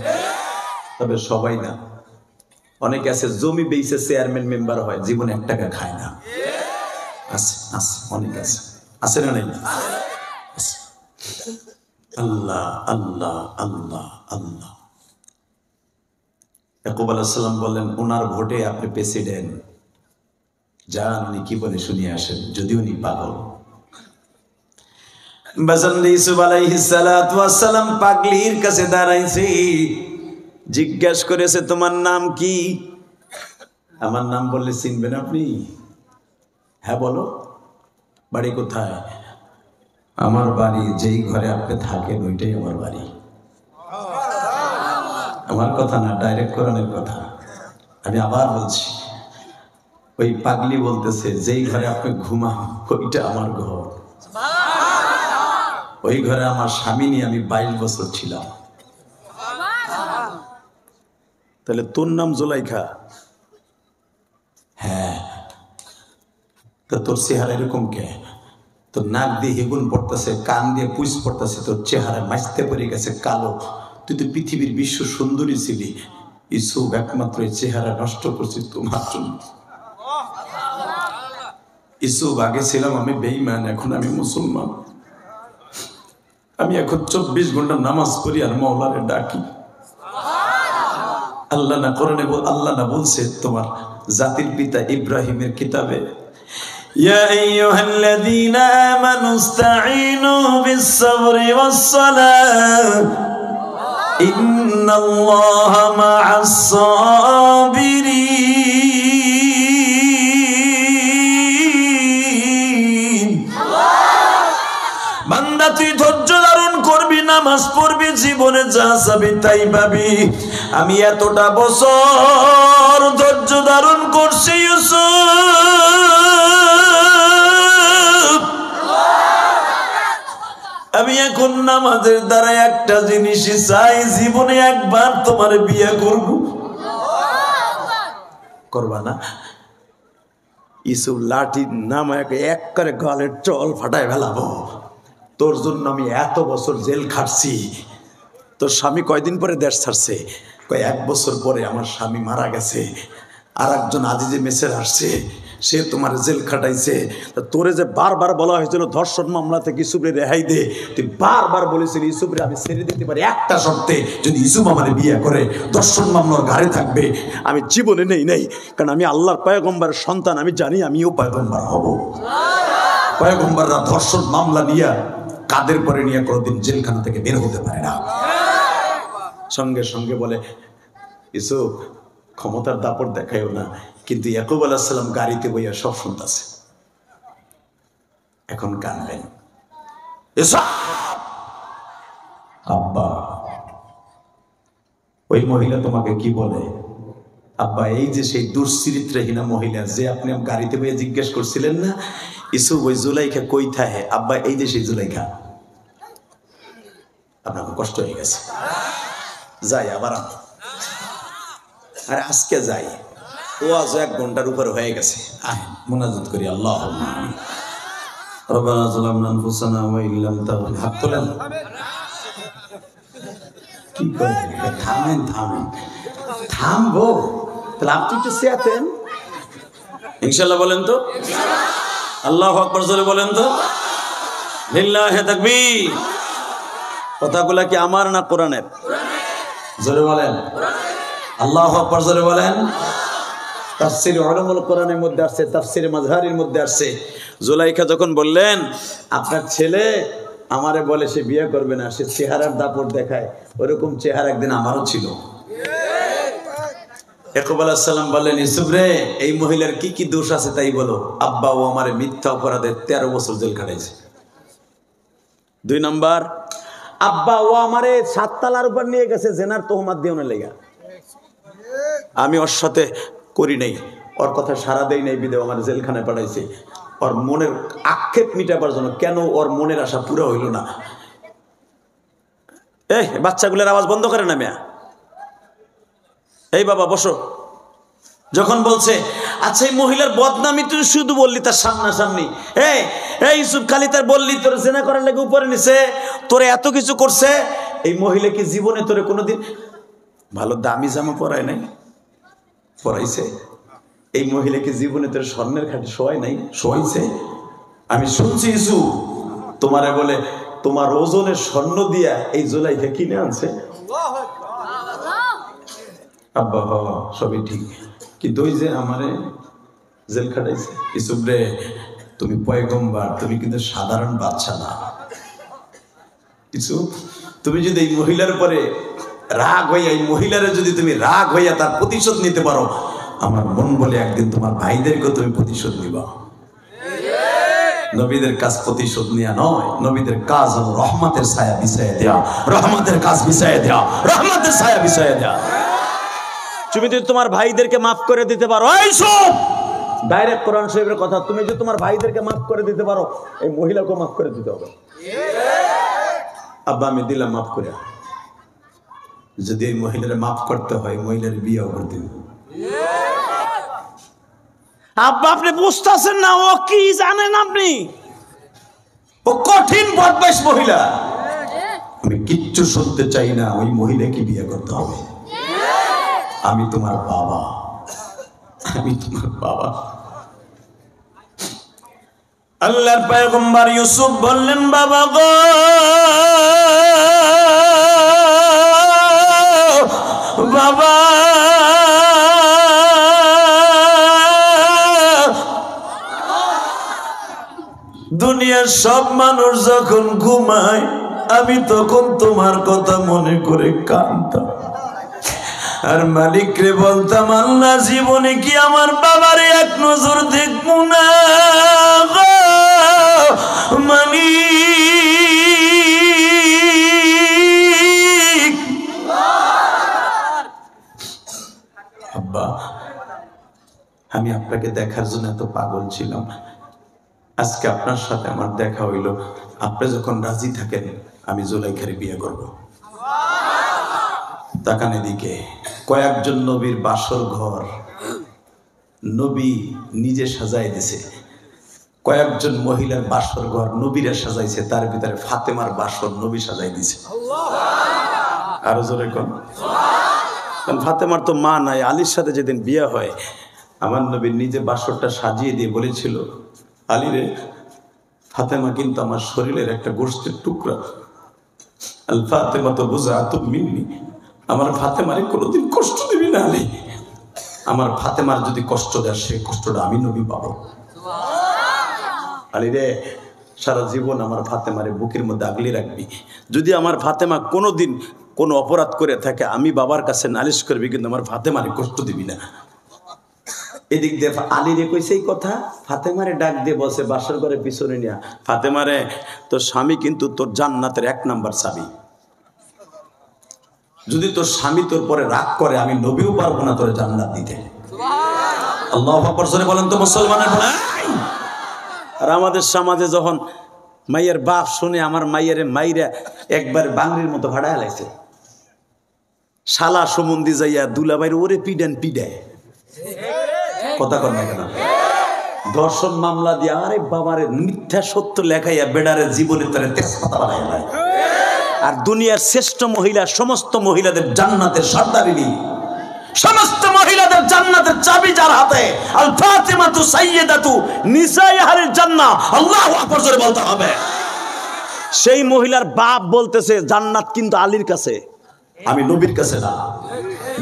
তবে সবাই না, অনেকে আছে জমি বেচে চেয়ারম্যান মেম্বার হয়, জীবনে 1 টাকা খায় না। আছে আছে, অনেক আছে, আছে না নাই? আল্লাহ আল্লাহ আল্লাহ আল্লাহ। ইয়াকুব আলাইহিস সালাম বললেন, ওনার ভোটে আপনি প্রেসিডেন্ট, যান উনি কি বলে শুনিয়ে আসেন, যদি উনি পাগল। বাজান ইউসুফ আলাইহিস সালাতু ওয়াস সালাম পাগলির কাছে দাঁড়াইছে, জিজ্ঞেস করেছে তোমার নাম কি? আমার নাম বললে চিনবেন আপনি? হ্যাঁ বলো। বাড়ি কোথায়? আমার বাড়ি যেই ঘরে আপনি থাকেন ওইটাই আমার বাড়ি। আমার কথা না, ডাইরেক্ট কোরআনের কথা। আমি আবার বলছি, ওই পাগলি বলতেছে যেই ঘরে আপনি ঘুমান ওইটা আমার ঘর, ওই ঘরে আমার স্বামী নিয়ে আমি 22 বছর ছিলাম। তাহলে তোর নাম জুলাইখা? হ্যাঁ। তো তোর চেহারা এরকম কে? তোর নাক দিয়ে হেগুন পড়তেছে, কান দিয়ে পুষ পড়তেছে, তোর চেহারা মাঝতে পড়ে গেছে কালো। তুই তো পৃথিবীর বিশ্ব সুন্দরী ছিলি, ইউসুফ একমাত্র এই চেহারা নষ্ট করছিস তোমার জন্য। ইউসুফ আগে ছিলাম আমি বেঈমান, এখন আমি মুসলমান। আমি এখন 24 ঘন্টা নামাজ পড়ি আর মাওলারে ডাকি। আল্লাহ না করে নেব, আল্লাহ না বলছে তোমার জাতির পিতা ইব্রাহিমের কিতাবে, ইয়া আইয়ুহাল্লাযীনা আমানু ইসতাঈনু বিস-সাবরি ওয়াস-সালাহ ইন্নাল্লাহা মা'আস-সাবিরিন। বান্দা তুই ধৈর্য ধারণ করবি, নামাজ পড়বি, জীবনে যা চাবি তাই পাবি। আমি এতটা বছর ধৈর্য ধারণ করছি ইউসুফ, আমি এখন নামাজের দ্বারা একটা জিনিসই চাই, জীবনে একবার তোমার বিয়ে করব। করবা না? ইউসুফ লাঠি নামায় এক করে গালের চল ফাটায় ফেলাবো। তোর জন্য আমি এত বছর জেল খাটছি। তোর স্বামী কয়দিন পরে দেশ ছাড়ছে? 1 বছর পরে আমার স্বামী মারা গেছে, আর একজন আজিজে মেসের আসছে, সে তোমার জেল খাটাইছে। তোরে যে বারবার বলা হয়েছিল ধর্ষণ মামলা থেকে ইউসুফরে রেহাই দে, তুই বারবার বলেছিলি ইউসুফরে আমি ছেড়ে দিতে পারি একটা শর্তে, যদি ইউসুফ আমার বিয়ে করে ধর্ষণ মামলার ঘাড়ে থাকবে। আমি জীবনে নেই, কারণ আমি আল্লাহর পয়গম্বরের সন্তান, আমি জানি আমিও পয়গম্বর হব। পয়গম্বররা ধর্ষণ মামলা নিয়ে কাদের পরে নিয়ে কোনোদিন জেলখানা থেকে বের হতে পারে না। সঙ্গে সঙ্গে বলে, ইউসুফ ক্ষমতার দাপট দেখায়ও না, কিন্তু ইয়াকুব আলাইহিস সালাম গাড়িতে বইয়া সব শুনতেছে। এখন কানবেন, ইউসুফ আব্বা, ওই মহিলা তোমাকে কি বলে? আব্বা, এই যে সেই দুশ্চরিত্রহীনা মহিলা যে আপনি গাড়িতে বইয়ে জিজ্ঞেস করছিলেন না, ইসুফ ওই জুলাইখা কই থাকে? আব্বা, এই যে সেই জুলাইখা। আপনার কষ্ট হয়ে গেছে, যাই আবার আরে আজকে যাই, ও আজ 1 ঘন্টার উপরে হয়ে গেছে। মুনাজাত করি। আল্লাহ রব্বানা যালামনা আনফুসানা ওয়া ইল্লাম তাগফির। হাত তোলেন। কি করেন? থামেন থামেন, থামবো তাহলে আপনি একটু চেতেন ইনশাআল্লাহ বলেন তো। আল্লাহু আকবার জোরে বলেন তো। লিল্লাহি তাকবীর। কথাগুলা কি আমার না কোরআনের? জোরে বলেন। আল্লাহু আকবার জোরে বলেন। তাফসীর উলামাউল কোরআনের মধ্যে আসছে, তাফসীর মাযহারির মধ্যে আসছে, জুলাইখা যখন বললেন আপনার ছেলে আমারে বলে সে বিয়ে করবে না, সে চেহারার দাপট দেখায়, ওরকম চেহারা একদিন আমারও ছিল। ইয়াকুব আলাইহিস সালাম বললেন, ইউসুফ রে, এই মহিলার কি কি দোষ আছে তাই বলো। আব্বা, ও আমারে মিথ্যা অপরাধে 13 বছর জেল খাটাইছে। 2 নাম্বার, আব্বা, ও আমারে 7 তালার উপর নিয়ে গেছে জেনার তোহমাত দিয়ে ওনার লেগা। আমি ওর সাথে করি নাই, ওর কথা সারা দেই নাই, বিদে আমার জেলখানায় পাঠাইছে ওর মনের আক্ষেপ মিটাবার জন্য। কেন ওর মনের আশা পুরো হইল না? এই বাচ্চাগুলোর আওয়াজ বন্ধ করে না মিয়া। এই বাবা বসো। যখন বলছে আচ্ছা এই মহিলার বদনামি তুই শুধু বললি তার সামনাসামনি, এই ইউসুফ খালি তার বললি তোর জেনা করার লেগে উপরে নিছে, তোরে এত কিছু করছে, এই মহিলা কি জীবনে তোরে কোনোদিন ভালো দামি জামা পরায় নাই? পরাইছে। এই মহিলাকে জীবনে তোর স্বর্ণের খাটে শোয়াই নাই? শোয়াইছে। আমি শুনছি ইউসুফ তোমারে বলে তোমার ওজনের স্বর্ণ দিয়া এই জুলাইখা কিনে আনছে। আব্বা, সবই ঠিক, কিন্তু ওই যে আমারে জেল খাটাইছে। ইউসুফ রে, তুমি পয়গম্বর, তুমি কিন্তু সাধারণ বাচ্চা না। ইউসুফ, তুমি যদি এই মহিলার উপরে রাগ হইয়া, এই মহিলারে যদি তুমি রাগ হইয়া তার প্রতিশোধ নিতে পারো, আমার মন বলে একদিন তোমার ভাইদেরকে তুমি প্রতিশোধ নিবা। নবীদের কাজ প্রতিশোধ নেওয়া নয়, নবীদের কাজ হলো রহমতের ছায়া বিছাইয়া দেয়া, রহমতের কাজ বিছাইয়া দেয়া, রহমতের ছায়া বিছাইয়া দেয়া। তুমি যদি তোমার ভাইদেরকে মাফ করে দিতে পারো, এই সব ডাইরেক্ট কোরআন শরীফের কথা, তুমি যদি তোমার ভাইদেরকে মাফ করে দিতে পারো, এই মহিলাকেও মাফ করে দিতে হবে। আব্বা, আমি দিলাম মাফ করে। যদি এই মহিলারে মাফ করতে হয়, মহিলার বিয়েও করতে হবে। আব্বা, আপনি বুঝতেছেন না, ও কি জানেন আপনি? ও কঠিন বদমাশ মহিলা। আমি কিচ্ছু শুনতে চাই না, ওই মহিলাকে বিয়ে করতে হবে। আমি তোমার বাবা, আমি তোমার বাবা। আল্লাহর পয়গম্বর ইউসুফ বললেন, বাবা গো, বাবা, দুনিয়ার সব মানুষ যখন ঘুমায়, আমি তখন তোমার কথা মনে করে কাঁদতাম, আর মালিক রে বলতাম, আল্লাহ, জীবনে কি আমার বাবার এক নজর দেখব না মালিক। আব্বা, আমি আপনাকে দেখার জন্য এত পাগল ছিলাম, আজকে আপনার সাথে আমার দেখা হইল। আপনি যখন রাজি থাকেন, আমি জুলাইখারে বিয়ে করব। তাকান এদিকে, কয়েকজন নবীর বাসর ঘর নবী নিজে সাজাই দিছে, কয়েকজন মহিলার বাসর ঘর নবীরা সাজাইছে, তার ভিতরে ফাতেমার বাসর নবী সাজাই দিছে। আরো জোরে কোন? কারণ ফাতেমার তো মা নাই, আলীর সাথে যেদিন বিয়ে হয়, আমার নবী নিজে বাসরটা সাজিয়ে দিয়ে বলেছিল, আলী রে, ফাতেমা কিন্তু আমার শরীরের একটা গোশতের টুকরা, আল ফাতেমা তো বুযআতুম মিন্নি, আমার ফাতেমারে কোনোদিন কষ্ট দিবি না আলী। আমার ফাতেমার যদি কষ্ট দেয়, সেই কষ্টটা আমি নবী পাবো। আলী রে, সারা জীবন আমার ফাতেমারে বুকের মধ্যে আগলে রাখবি। যদি আমার ফাতেমা কোনোদিন কোনো অপরাধ করে থাকে, আমি বাবার কাছে নালিশ করবি, কিন্তু আমার ফাতেমারে কষ্ট দিবি না। এদিক দিয়ে আলী রে কইছে এই কথা, ফাতেমারে ডাক দিয়ে বসে বাসর ঘরে পিছনে নিয়া, ফাতেমারে, তোর স্বামী কিন্তু তোর জান্নাতের 1 নাম্বার চাবি। যদি তোর স্বামী তোর পরে রাগ করে আমি নবীও পারবো না তোর জান্নাত দিতে। আল্লাহু আকবার জোরে বলেন তো মুসলমানের ভাই। আর আমাদের সমাজে যখন মাইয়ের বাপ শুনে আমার মাইয়ের মাইরা একবার বাংলির মতো ভাড়ায় লাইছে, শালা সম্বন্ধে যাইয়া দুলাভাইয়ের ওরে পিডান পিডায়, কথা কর না কেন, ধর্ষণ মামলা দিয়া আরে বাবারে মিথ্যা সত্য লেখাইয়া বেড়ারে জীবনে তারে তেজপাতা বানাইয়া দেয়। আর দুনিয়ার শ্রেষ্ঠ মহিলা সমস্ত মহিলাদের জান্নাতের সর্দারিনী, সমস্ত মহিলাদের জান্নাতের চাবি যার হাতে, আল ফাতিমাতু সাইয়্যিদাতু নিসাই আহলিল জান্নাহ, আল্লাহু আকবার জোরে বলতে হবে। সেই মহিলার বাপ বলতেছে জান্নাত কিন্তু আলীর কাছে, আমি নবীর কাছে না।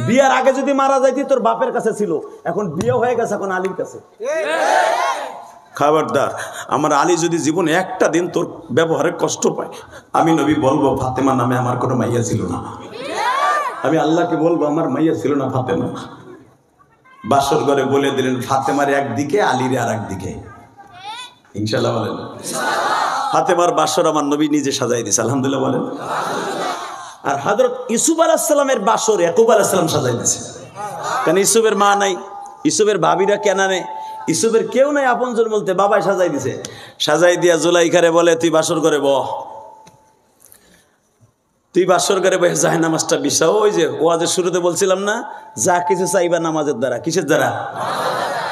বিয়ার আগে যদি মারা যাইতি তোর বাপের কাছে ছিল, এখন বিয়ে হয়ে গেছে এখন আলীর কাছে। খবরদার, আমার আলী যদি জীবনে একটা দিন তোর ব্যবহারে কষ্ট পায়, আমি নবী বলবো ফাতেমা নামে আমার কোনো মাইয়া ছিল না। আমি আল্লাহকে বলবো আমার মাইয়া ছিল না ফাতেমা। বাসর ঘরে বলে দিলেন ফাতেমার একদিকে আলীর আর একদিকে, ইনশাআল্লাহ বলেন। ফাতেমার বাসর আমার নবী নিজে সাজাই দিয়েছে, আলহামদুলিল্লাহ বলেন। আর হযরত ইউসুফ আলাইহিস সালামের বাসর ইয়াকুব আলাইহিস সালাম সাজাই দিয়েছে। কারণ ইউসুফের মা নাই, ইউসুফের ভাবিরা কেনানে, ইউসুফের কেউ নাই আপনজন বলতে, বাবাই সাজাই দিছে। সাজাই দিয়া জুলাইখারে বলে তুই বাসর ঘরে বহ, তুই বাসর ঘরে বসে যায় নামাজটা বিছা। ওই যে ওয়াজের শুরুতে বলছিলাম না, যা কিছু চাইবা নামাজের দ্বারা, কিসের দ্বারা,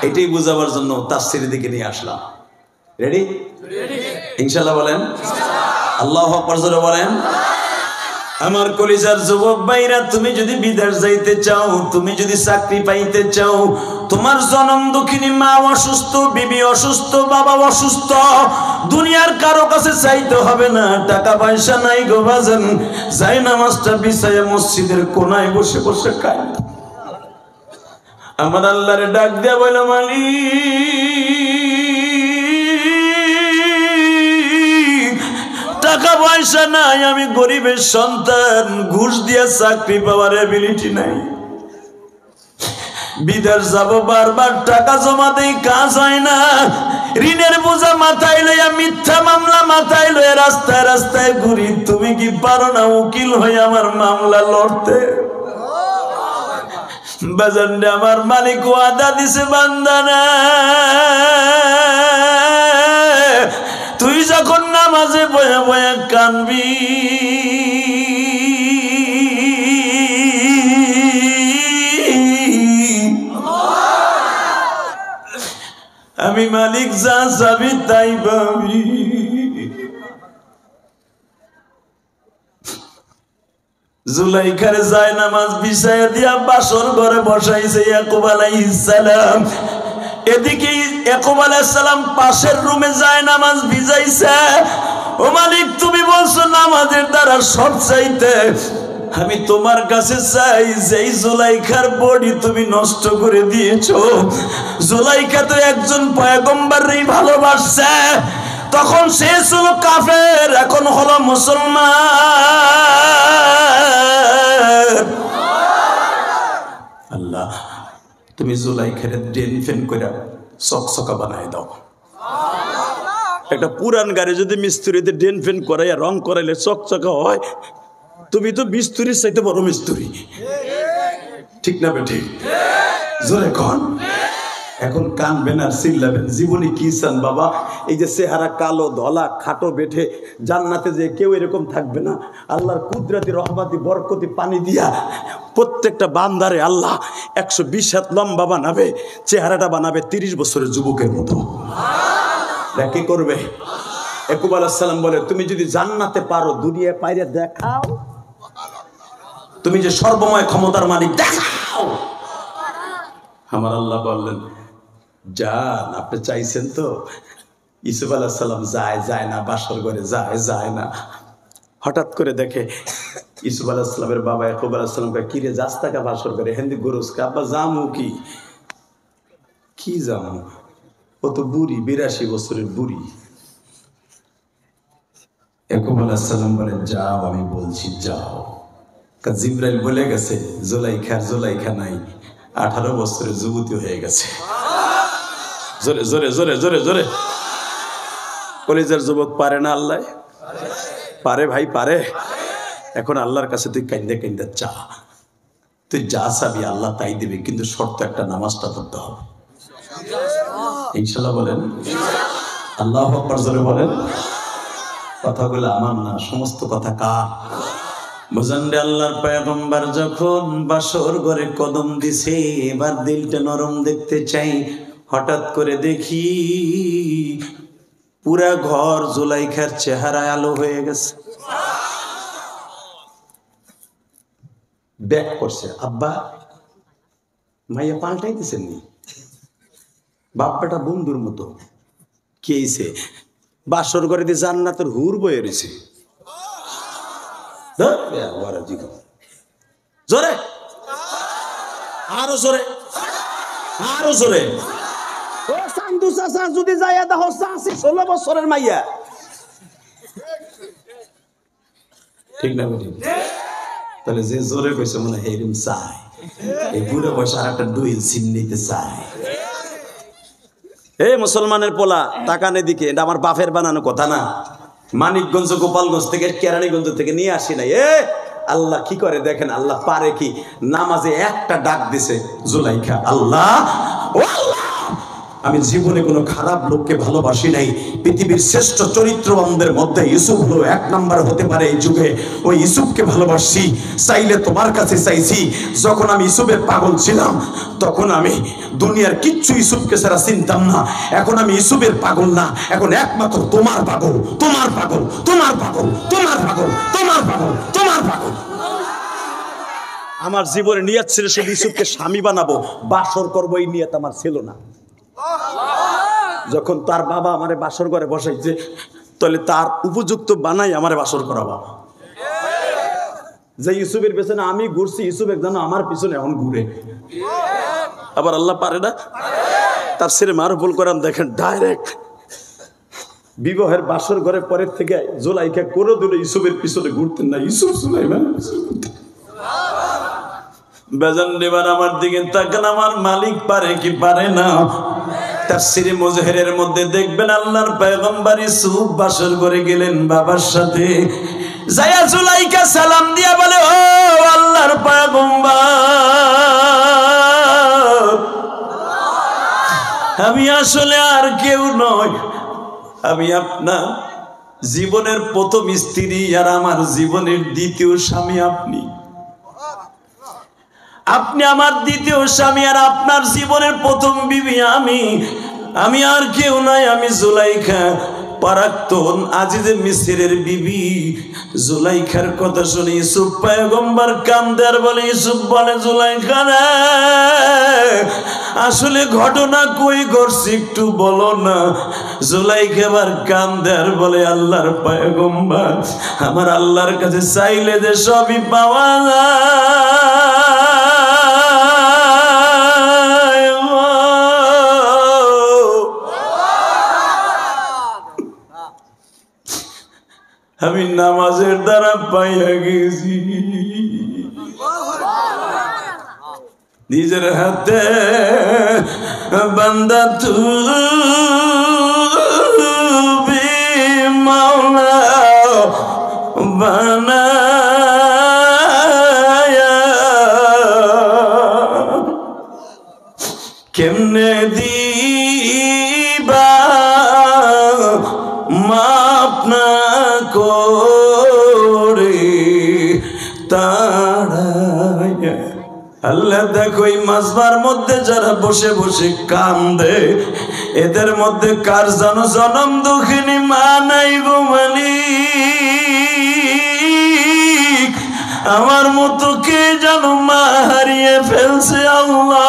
এটাই বুঝাবার জন্য তাফসীরের দিকে নিয়ে আসলাম। রেডি? ইনশাআল্লাহ বলেন, আল্লাহু আকবার জোরে বলেন। আমার কলিজার যুবক ভাইরা, তুমি যদি বিদেশ যাইতে চাও, তুমি যদি চাকরি পাইতে চাও, তোমার জনম দুঃখিনী মা অসুস্থ, বিবি অসুস্থ, বাবা অসুস্থ, দুনিয়ার কারো কাছে চাইতে হবে না, টাকা পয়সা নাই গো বাজান, যাই নামাজটা বিছায়া মসজিদের কোনায় বসে বসে খায়। আমার আল্লাহরে ডাক দিয়া বইল, মালিক টাকা পয়সা নাই, আমি গরিবের সন্তান, ঘুষ দিয়ে চাকরি পাওয়ার এবিলিটি নাই, বিদেশ যাব বারবার টাকা জমা দেই, কাজ হয় না, ঋণের বোঝা মাথায় লইয়া, মিথ্যা মামলা মাথায় লইয়া রাস্তায় রাস্তায় ঘুরি, তুমি কি পারো না উকিল হয়ে আমার মামলা লড়তে? বাজারে আমার মালিক ওয়াদা দিছে, বান্দানা তুই যখন নামাজে বয়া বয়া কানবি, আমি মালিক যা চাবি তাই পাবি। জুলাইখার যায় নামাজ বিছায়া দিয়া বাসর ঘরে বসাইছে ইয়াকুব আলাইহিস সালাম। এদিকে ইয়াকুব আলাইহিস সালাম পাশের রুমে যায় নামাজ ভিজাইছে। ও মালিক, তুমি বলছো নামাজের দ্বারা সব চাইতে, আমি তোমার কাছে চাই যেই জুলাইখার বডি তুমি নষ্ট করে দিয়েছো। জুলাইখা তো একজন পয়গম্বরই ভালোবাসছে, তখন সে ছিল কাফের, এখন হলো মুসলমান। আল্লাহ, তুমি জুলাইখারে ডেন ফেন করে চকচকা বানাই দাও। একটা পুরান গাড়ি যদি মিস্ত্রিতে ডেন ফেন করাইয়া রং করাইলে চকচকা হয়, তুমি তো মিস্ত্রির চাইতে বড় মিস্ত্রি, ঠিক না বেঠি? জোরে কন। এখন কানবেন আর চিল্লাবেন, জীবনে কি চান বাবা? এই যে চেহারা কালো ধলা খাটো বেঠে, জান্নাতে যে কেউ এরকম থাকবে না। আল্লাহর কুদরতি রহমতি বরকতি পানি দিয়া প্রত্যেকটা বান্দারে আল্লাহ 120 হাত লম্বা বানাবে, চেহারাটা বানাবে 30 বছরের যুবকের মতো। কি করবে? ইয়াকুব আলাইহিস সালাম বলে, তুমি যদি জান্নাতে পারো দুনিয়া পাইরে দেখাও, তুমি যে সর্বময় ক্ষমতার মালিক দেখাও। আমার আল্লাহ বললেন, যান, আপনি চাইছেন তো। ইউসুফ আলাইহিস সালাম যায় না, বাসর ঘরে যায় না। হঠাৎ করে দেখে ইউসুফ আলাইহিস সালামের বাবা ইয়াকুব আলাইহিস সালামকে, কি রে যাস টাকা বাসর ঘরে? হেন্দি গরুস কাব্বা জামু কি জামু? ও তো বুড়ি, 82 বছরের বুড়ি। ইয়াকুব আলাইহিস সালাম বলেন, যাও, আমি বলছি যাও। জিবরাইল বলে গেছে জুলাইখা নাই, 18 বছরের যুবতী হয়ে গেছে। জোরে জোরে জোরে জোরে জোরে। কলিজার যুবক পারে না আল্লাহ? পারে ভাই, পারে। এখন আল্লাহর কাছে তুই কাইন্দা কাইন্দা চা, তুই যা চাবি আল্লাহ তাই দিবি, কিন্তু শর্ত একটা, নামাজটা পড়তে হবে। ইনশাল্লাহ বলেন, আল্লাহু আকবার জোরে বলেন। কথাগুলো আমার না, সমস্ত কথা কার? বুঝান রে, আল্লাহর পয়গম্বর যখন বাসর ঘরে কদম দিছে, এবার দিলটা নরম দেখতে চাই, হঠাৎ করে দেখি পুরা ঘর জুলাইখার চেহারায় আলো হয়ে গেছে। ব্যাক করছে, আব্বা মাইয়া পাল্টাই দিছেন নি? বাপ্পাটা বন্ধুর মতো কেছে, বাসর ঘরে দিয়ে জান্নাতের হুর বয়ে রয়েছে। জোরে, আরো জোরে, আরো জোরে। ও সান্দু চাচা যদি যাইয়া দেখো, 16 বছরের মাইয়া, ঠিক না? তাহলে যে জোরে কইছে মনে হয় এরকম চায়, এই বুড়ো বয়সে আর একটা ডুইল সিম নিতে চায়। এই মুসলমানের পোলা, তাকানে দিকে, এটা আমার বাপের বানানো কথা না। মানিকগঞ্জ, গোপালগঞ্জ থেকে, কেরানীগঞ্জ থেকে নিয়ে আসি নাই। আল্লাহ কি করে দেখেন, আল্লাহ পারে কি, নামাজে একটা ডাক দিছে জুলাইখা, আল্লাহ ও আল্লাহ, আমি জীবনে কোনো খারাপ লোককে ভালোবাসি নাই। পৃথিবীর শ্রেষ্ঠ চরিত্রবানদের মধ্যে ইউসুফ হলো 1 নাম্বার হতে পারে এই যুগে। ওই ইউসুফকে ভালোবাসি, চাইলে তোমার কাছে চাইছি। যখন আমি ইউসুফের পাগল ছিলাম, তখন আমি দুনিয়ার কিচ্ছু ইউসুফকে ছাড়া চিনতাম না। এখন আমি ইউসুফের পাগল না, এখন একমাত্র তোমার পাগল, তোমার পাগল, তোমার পাগল, তোমার পাগল, তোমার পাগল, তোমার পাগল। আমার জীবনে নিয়ত ছিল শুধু ইউসুফকে স্বামী বানাবো, বাসর করবো, এই নিয়ত আমার ছিল না। যখন তার বাবা আমারে বাসর ঘরে বসাইছে, তাহলে তার উপযুক্ত বানাই আমারে বাসর করাবো। যে ইউসুফের পেছনে আমি ঘুরছি, ইউসুফ একজন আমার পিছনে এখন ঘুরে। আবার আল্লাহ পারে না? তার ছেলে মারুফুল কোরআন দেখেন, ডাইরেক্ট বিবাহের বাসর ঘরে পরের থেকে জুলাইখা করে দিল ইউসুফের পিছনে ঘুরতেন না। ইউসুফ সুলাইমান বেজান দেবার আমার দিকে তাকান, আমার মালিক পারে কি পারে না? তাফসীরে মুজহিরের মধ্যে দেখবেন আল্লাহর পয়গম্বর ইউসুফ বাসর করে গেলেন বাবার সাথে। যায়া জুলাইখা সালাম দিয়া বলে, ও আল্লাহর পয়গম্বর, আমি আসলে আর কেউ নই, আমি আপনার জীবনের প্রথম স্ত্রী, আর আমার জীবনের দ্বিতীয় স্বামী আপনি। আপনি আমার দ্বিতীয় স্বামী, আর আপনার জীবনের প্রথম বিবি আমি আর কেউ নাই, আমি জুলাইখা, প্রাক্তন আজিজে মিসরের বিবি। জুলাইখার কথা শুনে ইউসুফ পয়গম্বর কান্দে আর বলে, ইউসুফ বলে, জুলাইখা রে, আসলে ঘটনা কই ঘটছে একটু বলো না। জুলাইখা আবার কান্দে আর বলে, আল্লাহর পয়গম্বর, আমার আল্লাহর কাছে চাইলে যে সবই পাওয়া যায়। আমি নামাজের দ্বারা পাইয়া গেছি, নিজের হাতে বান্দা তুমি মাওলা বানায়া, কেমনে দিবা মাপ না করে তাড়ায়া। আল্লাহ দেখো, এই মাজবার মধ্যে যারা বসে বসে কান্দে, এদের মধ্যে কার যেন জনম দুঃখিনী মা নাই গো মালিক। আমার মতো কে যেন মা হারিয়ে ফেলছে আল্লাহ।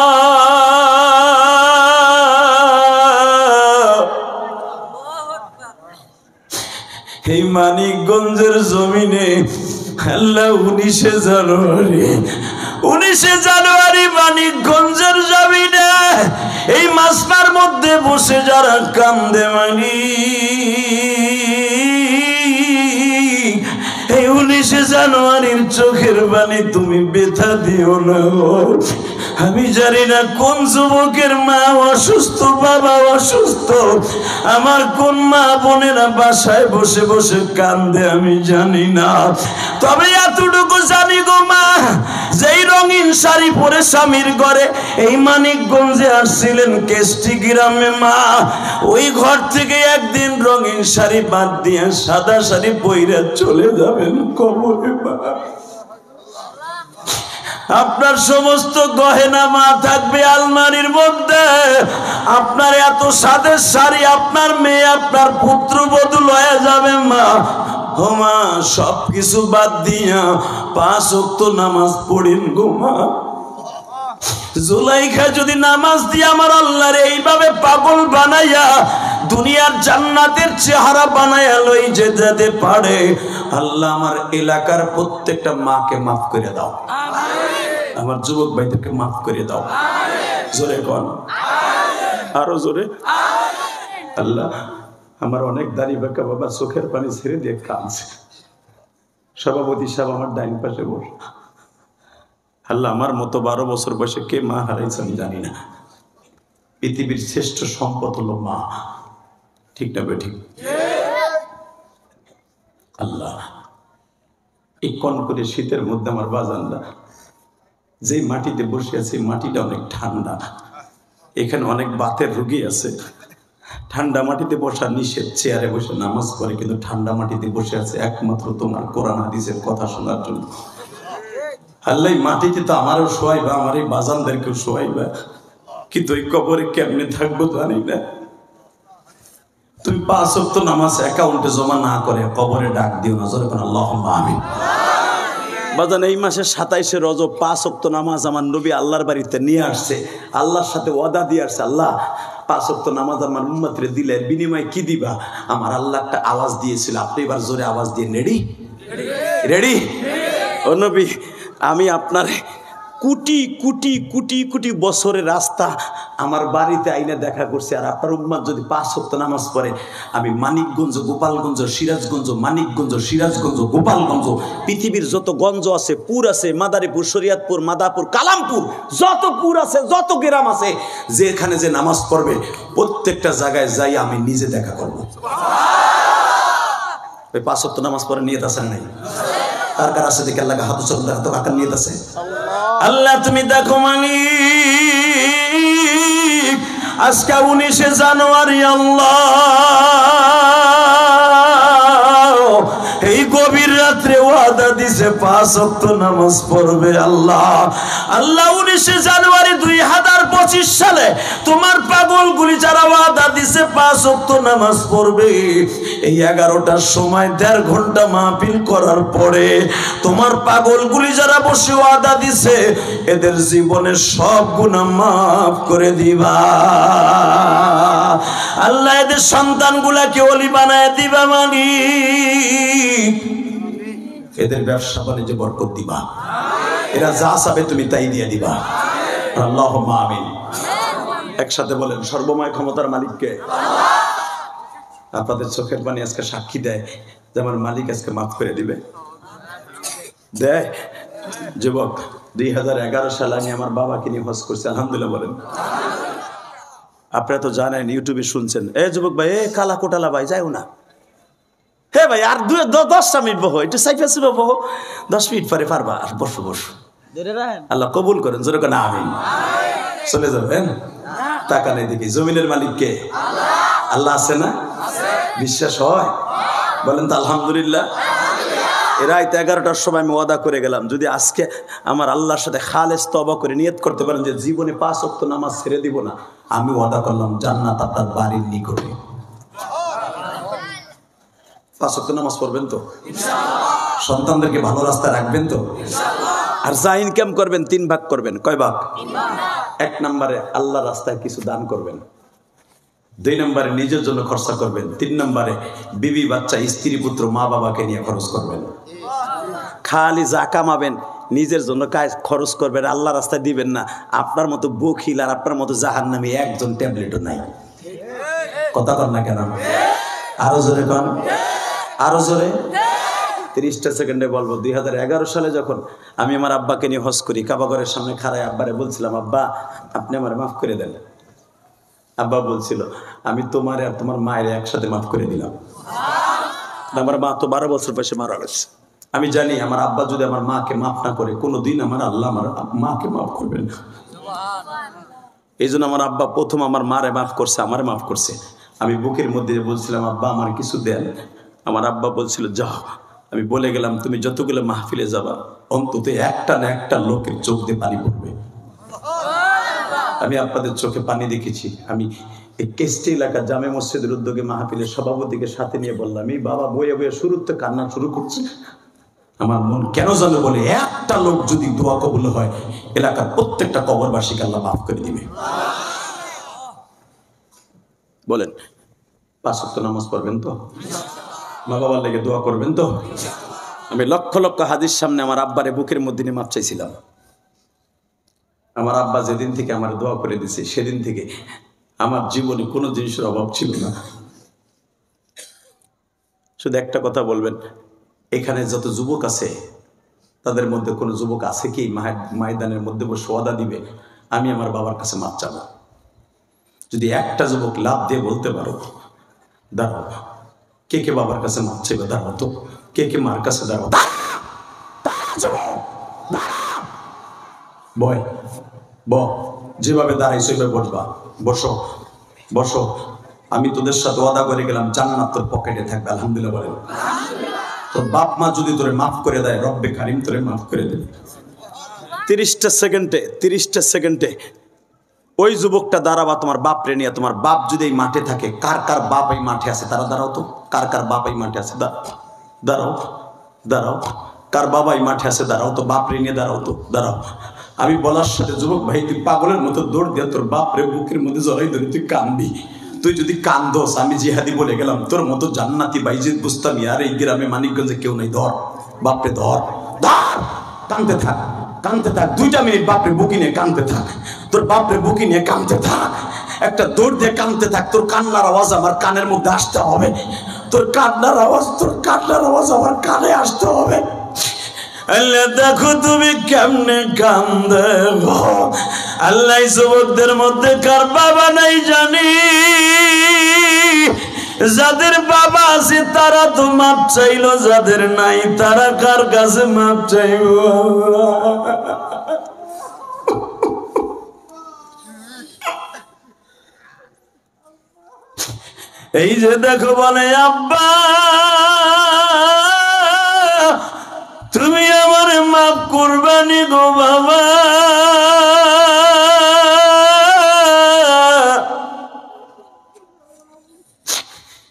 এই মানিকগঞ্জের জমিনে আল্লাহ 19শে জানুয়ারি মানিকগঞ্জের জমিনে এই মাসমার মধ্যে বসে যারা কান্দে মানি, এই 19শে জানোয়ারির চোখের পানি তুমি ব্যথা দিও না। আমি জানি না কোন যুবকের মা অসুস্থ, বাবা অসুস্থ, আমার কোন মা বোনেরা বাসায় বসে বসে কান্দে আমি জানি না। তবে এতটুকু জানি গো মা, যেই রঙিন শাড়ি পরে স্বামীর ঘরে এই মানিকগঞ্জে আসছিলেন কেষ্টি গ্রামে মা, ওই ঘর থেকে একদিন রঙিন শাড়ি বাদ দিয়ে সাদা শাড়ি পইরা চলে যাবেন কবরে মা। আপনার সমস্ত গহেনা মা থাকবে আলমারির মধ্যে। আপনার এত সাদের শাড়ি আপনার মেয়ে আপনার পুত্রবধূ লয়ে যাবে মা। ও মা, সবকিছু বাদ দিয়া 5 ওয়াক্ত নামাজ পড়েন গো মা। জুলাইখা যদি নামাজ দিয়ে আমার আল্লাহর এইভাবে পাগল বানাইয়া দুনিয়ার জান্নাতের চেহারা বানাইয়া লই যেতে পারে, আল্লাহ আমার এলাকার প্রত্যেকটা মাকে মাফ করে দাও, আমার যুবক ভাইদেরকে মাফ করে দাও। জোরে কোন, আরো জোরে। আল্লাহ, আমার অনেক দাড়ি বাঁকা বাবা চোখের পানি ছেড়ে দিয়ে কাঁদছে। সভাপতি সাহেব আমার ডাইন পাশে বস। আল্লাহ, আমার মতো 12 বছর বয়সে কে মা হারাইছে আমি জানি না। পৃথিবীর শ্রেষ্ঠ সম্পদ হলো মা, ঠিক না বেঠিক? আল্লাহ, এই কনকনে শীতের মধ্যে আমার বাজানরা যে মাটিতে বসে আছে, মাটিটা অনেক ঠান্ডা, এখানে অনেক বাতের রোগী আছে। ঠান্ডা মাটিতে বসা নিষেধ, চেয়ারে বসে নামাজ পড়ে, কিন্তু ঠান্ডা মাটিতে বসে আছে একমাত্র তোমার কোরআন হাদিসের কথা শোনার জন্য। আল্লাহ, মাটিতে তো আমারও শোয়াইবা, আমার এই বাজানদেরকেও শোয়াইবা, কিন্তু ওই কবরে কেমনে থাকবো জানি না। তুমি 5 ওয়াক্ত নামাজ অ্যাকাউন্টে জমা না করে কবরে ডাক দিও না। জোরে কোন আল্লাহুম্মা আমিন। বাজান, এই মাসে 27শে রজব 5 ওয়াক্ত নামাজ আমার নবী আল্লাহর বাড়িতে নিয়ে আসছে, আল্লাহর সাথে ওয়াদা দিয়ে আসছে। আল্লাহ, 5 ওয়াক্ত নামাজ আমার উম্মতরে দিলে বিনিময়ে কি দিবা? আমার আল্লাহ একটা আওয়াজ দিয়েছিল, আপনি এবার জোরে আওয়াজ দিয়ে রেডি রেডি। ও নবী, আমি আপনার কোটি কোটি কোটি কোটি বছরের রাস্তা আমার বাড়িতে আইনা দেখা করছি, আর আপনার উম্মত যদি 5 ওয়াক্ত নামাজ পড়ে, আমি মানিকগঞ্জ, গোপালগঞ্জ, সিরাজগঞ্জ, মানিকগঞ্জ, সিরাজগঞ্জ, গোপালগঞ্জ, পৃথিবীর যত গঞ্জ আছে, পুর আছে, মাদারীপুর, শরীয়তপুর, মাদাপুর, কালামপুর, যত পুর আছে, যত গ্রাম আছে, যেখানে যে নামাজ পড়বে প্রত্যেকটা জায়গায় যাই আমি নিজে দেখা করব। ওই 5 ওয়াক্ত নামাজ পড়ে নিয়ত আছে নাই? কার কার আছে দেখে আল্লাহ হাত উচ্চারণ দেখাতো, কাকার নিয়ত আছে? আল্লাহ, তুমি দেখো মালিক, আজকে 19শে জানুয়ারি, আল্লাহ এই গভীর রাত্রে ওয়াদা দিছে 5 ওয়াক্ত নামাজ পড়বে। আল্লাহ আল্লাহ 19শে জানুয়ারি 2025 সালে তোমার পাগলগুলি যারা ওয়াদা দিছে 5 ওয়াক্ত নামাজ পড়বে, এই 11টার সময় 1.5 ঘন্টা মাহফিল করার পরে তোমার পাগলগুলি যারা বসে ওয়াদা দিছে, এদের জীবনের সব গুনাহ মাফ করে দিবা। আল্লাহ, এদের সন্তানগুলাকে ওলি বানায় দিবা মালিক, এদের ব্যবসা বাণিজ্যে বরকত দিবা, এরা যা চাবে তুমি তাই দিয়ে দিবা। আল্লাহুম্মা আমিন। একসাথে বলেন, সর্বময় ক্ষমতার মালিককে। আপনাদের চোখের পানি আজকে সাক্ষী দেয় যে আমার মালিক আজকে মাফ করে দিবে। দেয় যুবক, 2011 সালে আমি আমার বাবাকে নিয়ে হজ করছি, আলহামদুলিল্লাহ বলেন। আপনারা তো জানেন, ইউটিউবে শুনছেন, এ যুবক ভাই, এ কালা কোটালা ভাই যাইও না, হে ভাই আর 10টা মিনিট বহো, একটু সাইফাসি বহো, 10 মিনিট পরে পারবা, আর বসো বসো। আল্লাহ কবুল করেন, জোরে কেন আমিন। চলে যাবেন, টাকা নেই দেখি। জমিনের মালিক কে? আল্লাহ আছে না? বিশ্বাস হয়? বলেন তো আলহামদুলিল্লাহ। রাত 11টার সময় আমি ওয়াদা করে গেলাম, যদি আজকে আমার আল্লাহর সাথে খালেস তওবা করে নিয়ত করতে পারেন যে জীবনে 5 ওয়াক্ত নামাজ ছেড়ে দিব না, আমি ওয়াদা করলাম জান্নাত আপনার বাড়ির নিকটে। 5 ওয়াক্ত নামাজ পড়বেন তো? সন্তানদেরকে ভালো রাস্তায় রাখবেন তো? আর যা ইনকাম করবেন 3 ভাগ করবেন। কয় ভাগ? 1 নম্বরে আল্লাহর রাস্তায় কিছু দান করবেন, 2 নম্বরে নিজের জন্য খরচা করবেন, 3 নম্বরে বিবি বাচ্চা স্ত্রী পুত্র মা বাবাকে নিয়ে খরচ করবেন। খালি যা কামাবেন নিজের জন্য খরচ করবেন, আল্লাহ রাস্তায় দিবেন না। আপনার মতো বখিল আর আপনার মতো জাহান্নামী একজন ট্যাবলেটও নাই। কথা কর না কেন? আরো জোরে কন, আরো জোরে। 30টা সেকেন্ডে বলবো। 2011 সালে যখন আমি আমার আব্বাকে নিয়ে হজ করি, কাবাঘরের সামনে খাড়ায় আব্বারে বলছিলাম, আব্বা আপনি আমার মাফ করে দেন। আব্বা বলছিল, আমি তোমার আর তোমার মায়ের একসাথে মাফ করে দিলাম। আমার মা তো 12 বছর বয়সে মারা গেছে। আমি জানি আমার আব্বা যদি আমার মাকে মাফ না করে, কোনোদিন আমার আল্লাহ আমার মাকে মাফ করবেন না। এই জন্য আমার আব্বা প্রথম আমার মারে মাফ করছে, আমারে মাফ করছে। আমি বুকের মধ্যে বলছিলাম, আব্বা আমার কিছু দেন। আমার আব্বা বলছিল, যাও। আমি বলে গেলাম, তুমি যতগুলো মাহফিলে যাবা অন্তত একটা না একটা লোকের চোখ দিয়ে পানি পড়বে। আমি আপনাদের চোখে পানি দেখেছি। আমি এই কেস্টি এলাকা জামে মসজিদের উদ্যোগে মাহফিলের সভাপতিকে সাথে নিয়ে বললাম, এই বাবা বয়ে বয়ে শুরুতে কান্না শুরু করছে। আমার মন কেন জানো বলে, একটা লোক যদি দোয়া কবুল হয়, এলাকার প্রত্যেকটা কবরবাসীকে আল্লাহ মাফ করে দিবে। বলেন 5 ওয়াক্ত নামাজ পড়বেন তো? মা বাবার লেগে দোয়া করবেন তো? আমি লক্ষ লক্ষ হাদিস সামনে আমার আব্বারে বুকের মধ্যে নিয়ে মাপ চাইছিলাম। আমার আব্বা যেদিন থেকে আমার দোয়া করে দিছে, সেদিন থেকে আমার জীবনে কোনো জিনিসের অভাব ছিল না। শুধু একটা কথা বলবেন, এখানে যত যুবক আছে তাদের মধ্যে কোনো যুবক আছে কি ময়দানের মধ্যে বসে ওয়াদা দিবে, আমি আমার বাবার কাছে মাপ চাবো? যদি একটা যুবক লাভ দিয়ে বলতে পারো, দাঁড়াও, কে কে বাবার কাছে মাপ চাইবে? দাঁড়াও তো। কে কে মার কাছে? দাঁড়াও। বয় যেভাবে দাঁড়াইছো সেভাবে বসবা। বসো বসো। আমি তোদের সাথে ওয়াদা করে গেলাম, জান্নাত তোর পকেটে থাকবে। আলহামদুলিল্লাহ বলেন। তোর বাপ মা যদি তোরে মাফ করে দেয়, রব্বে কারিম তোরে মাফ করে দেবে। 30টা সেকেন্ডে ওই যুবকটা দাঁড়াবা তোমার বাপরে নিয়ে। তোমার বাপ যদি এই মাঠে থাকে, কার কার বাপ এই মাঠে আছে তারা দাঁড়াও তো। কার কার বাপ এই মাঠে আছে? দাঁড়াও দাঁড়াও। কার বাবা এই মাঠে আছে? দাঁড়াও তো। বাপরে নিয়ে দাঁড়াও তো, দাঁড়াও। আমি বলার সাথে যুবক ভাই তুই পাগলের মতো দৌড় দিয়ে তোর বাপরে বুকের মধ্যে জড়াই ধরে তুই কানবি। তুই যদি কান্দোস, আমি জিহাদি বলে গেলাম, তোর মতো জান্নাতি বাইজিদ বুস্তামি আর এই গ্রামে মানিকগঞ্জে কেউ নেই। ধর বাপরে, ধর ধর। কানতে থাক, কানতে থাক। 2টা মিনিট বাপরে বুকি নিয়ে কানতে থাক। তোর বাপরে বুকি নিয়ে কানতে থাক। একটা দৌড় দিয়ে কানতে থাক। তোর কান্নার আওয়াজ আমার কানের মধ্যে আসতে হবে। তোর কান্নার আওয়াজ আমার কানে আসতে হবে। আল্লাহ দেখো তুমি কেমনে কান্দে। আল্লাহ যুবকদের মধ্যে কার বাবা নাই জানি। যাদের বাবা আছে তারা তো মাপ চাইলো, যাদের নাই তারা কার কাছে মাপ চাইব? এই যে দেখো বলে, আব্বা তুমি আমার মাফ করবানি গো বাবা।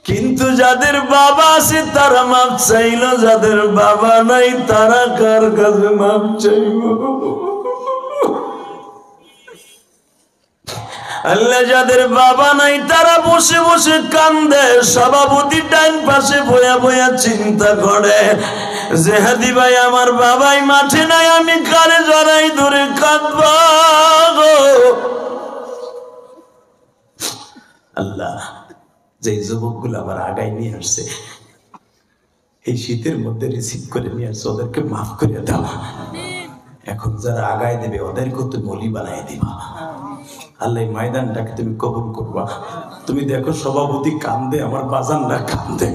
কিন্তু যাদের বাবা আছে তারা মাপ চাইল, যাদের বাবা নাই তারা কার কাছে মাপ চাইব? আল্লাহ যাদের বাবা নাই তারা বসে বসে কান্দে। সভাপতি ডান পাশে বয়া বয়া চিন্তা করে, যে হাদি ভাই আমার বাবাই মাঠে নাই, আমি কারে জড়াই ধরে কাঁদব? আল্লাহ যে যুবকগুলো আবার আগায় নিয়ে আসছে, এই শীতের মধ্যে রিসিভ করে নিয়ে আসছে, ওদেরকে মাফ করে দাও। এখন যারা আগায় দেবে ওদেরকে তুমি বলি বানাই দিবা। আল্লাহ ময়দানটাকে তুমি কবুল করবা। তুমি দেখো সভাপতি কান্দে, আমার বাজানরা কান্দে।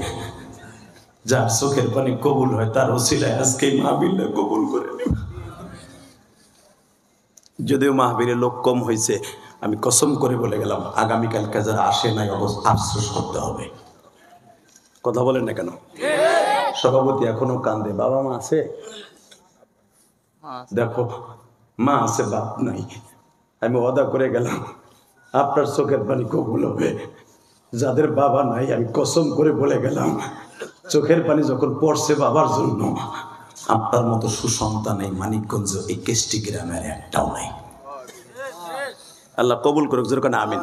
যার চোখের পানি কবুল হয় তার ওসিলায় আজকে মাহফিলটা কবুল করে নেব। যদিও মাহফিলে লোক কম হয়েছে, আমি কসম করে বলে গেলাম আগামীকালকে যারা আসে নাই আফসোস করতে হবে। কথা বলেন না কেন? সভাপতি এখনো কান্দে। বাবা মা আছে? দেখো মা আছে, বাপ নাই। আমি ওয়াদা করে গেলাম আপনার চোখের পানি কবুল হবে। যাদের বাবা নাই আমি কসম করে বলে গেলাম, চোখের পানি যখন পড়ছে বাবার জন্য, আপনার মতো সুসন্তান এই মানিকগঞ্জ এই কেষ্টি গ্রামের একটাও নাই। আল্লাহ কবুল করুক, যেরকম আমিন।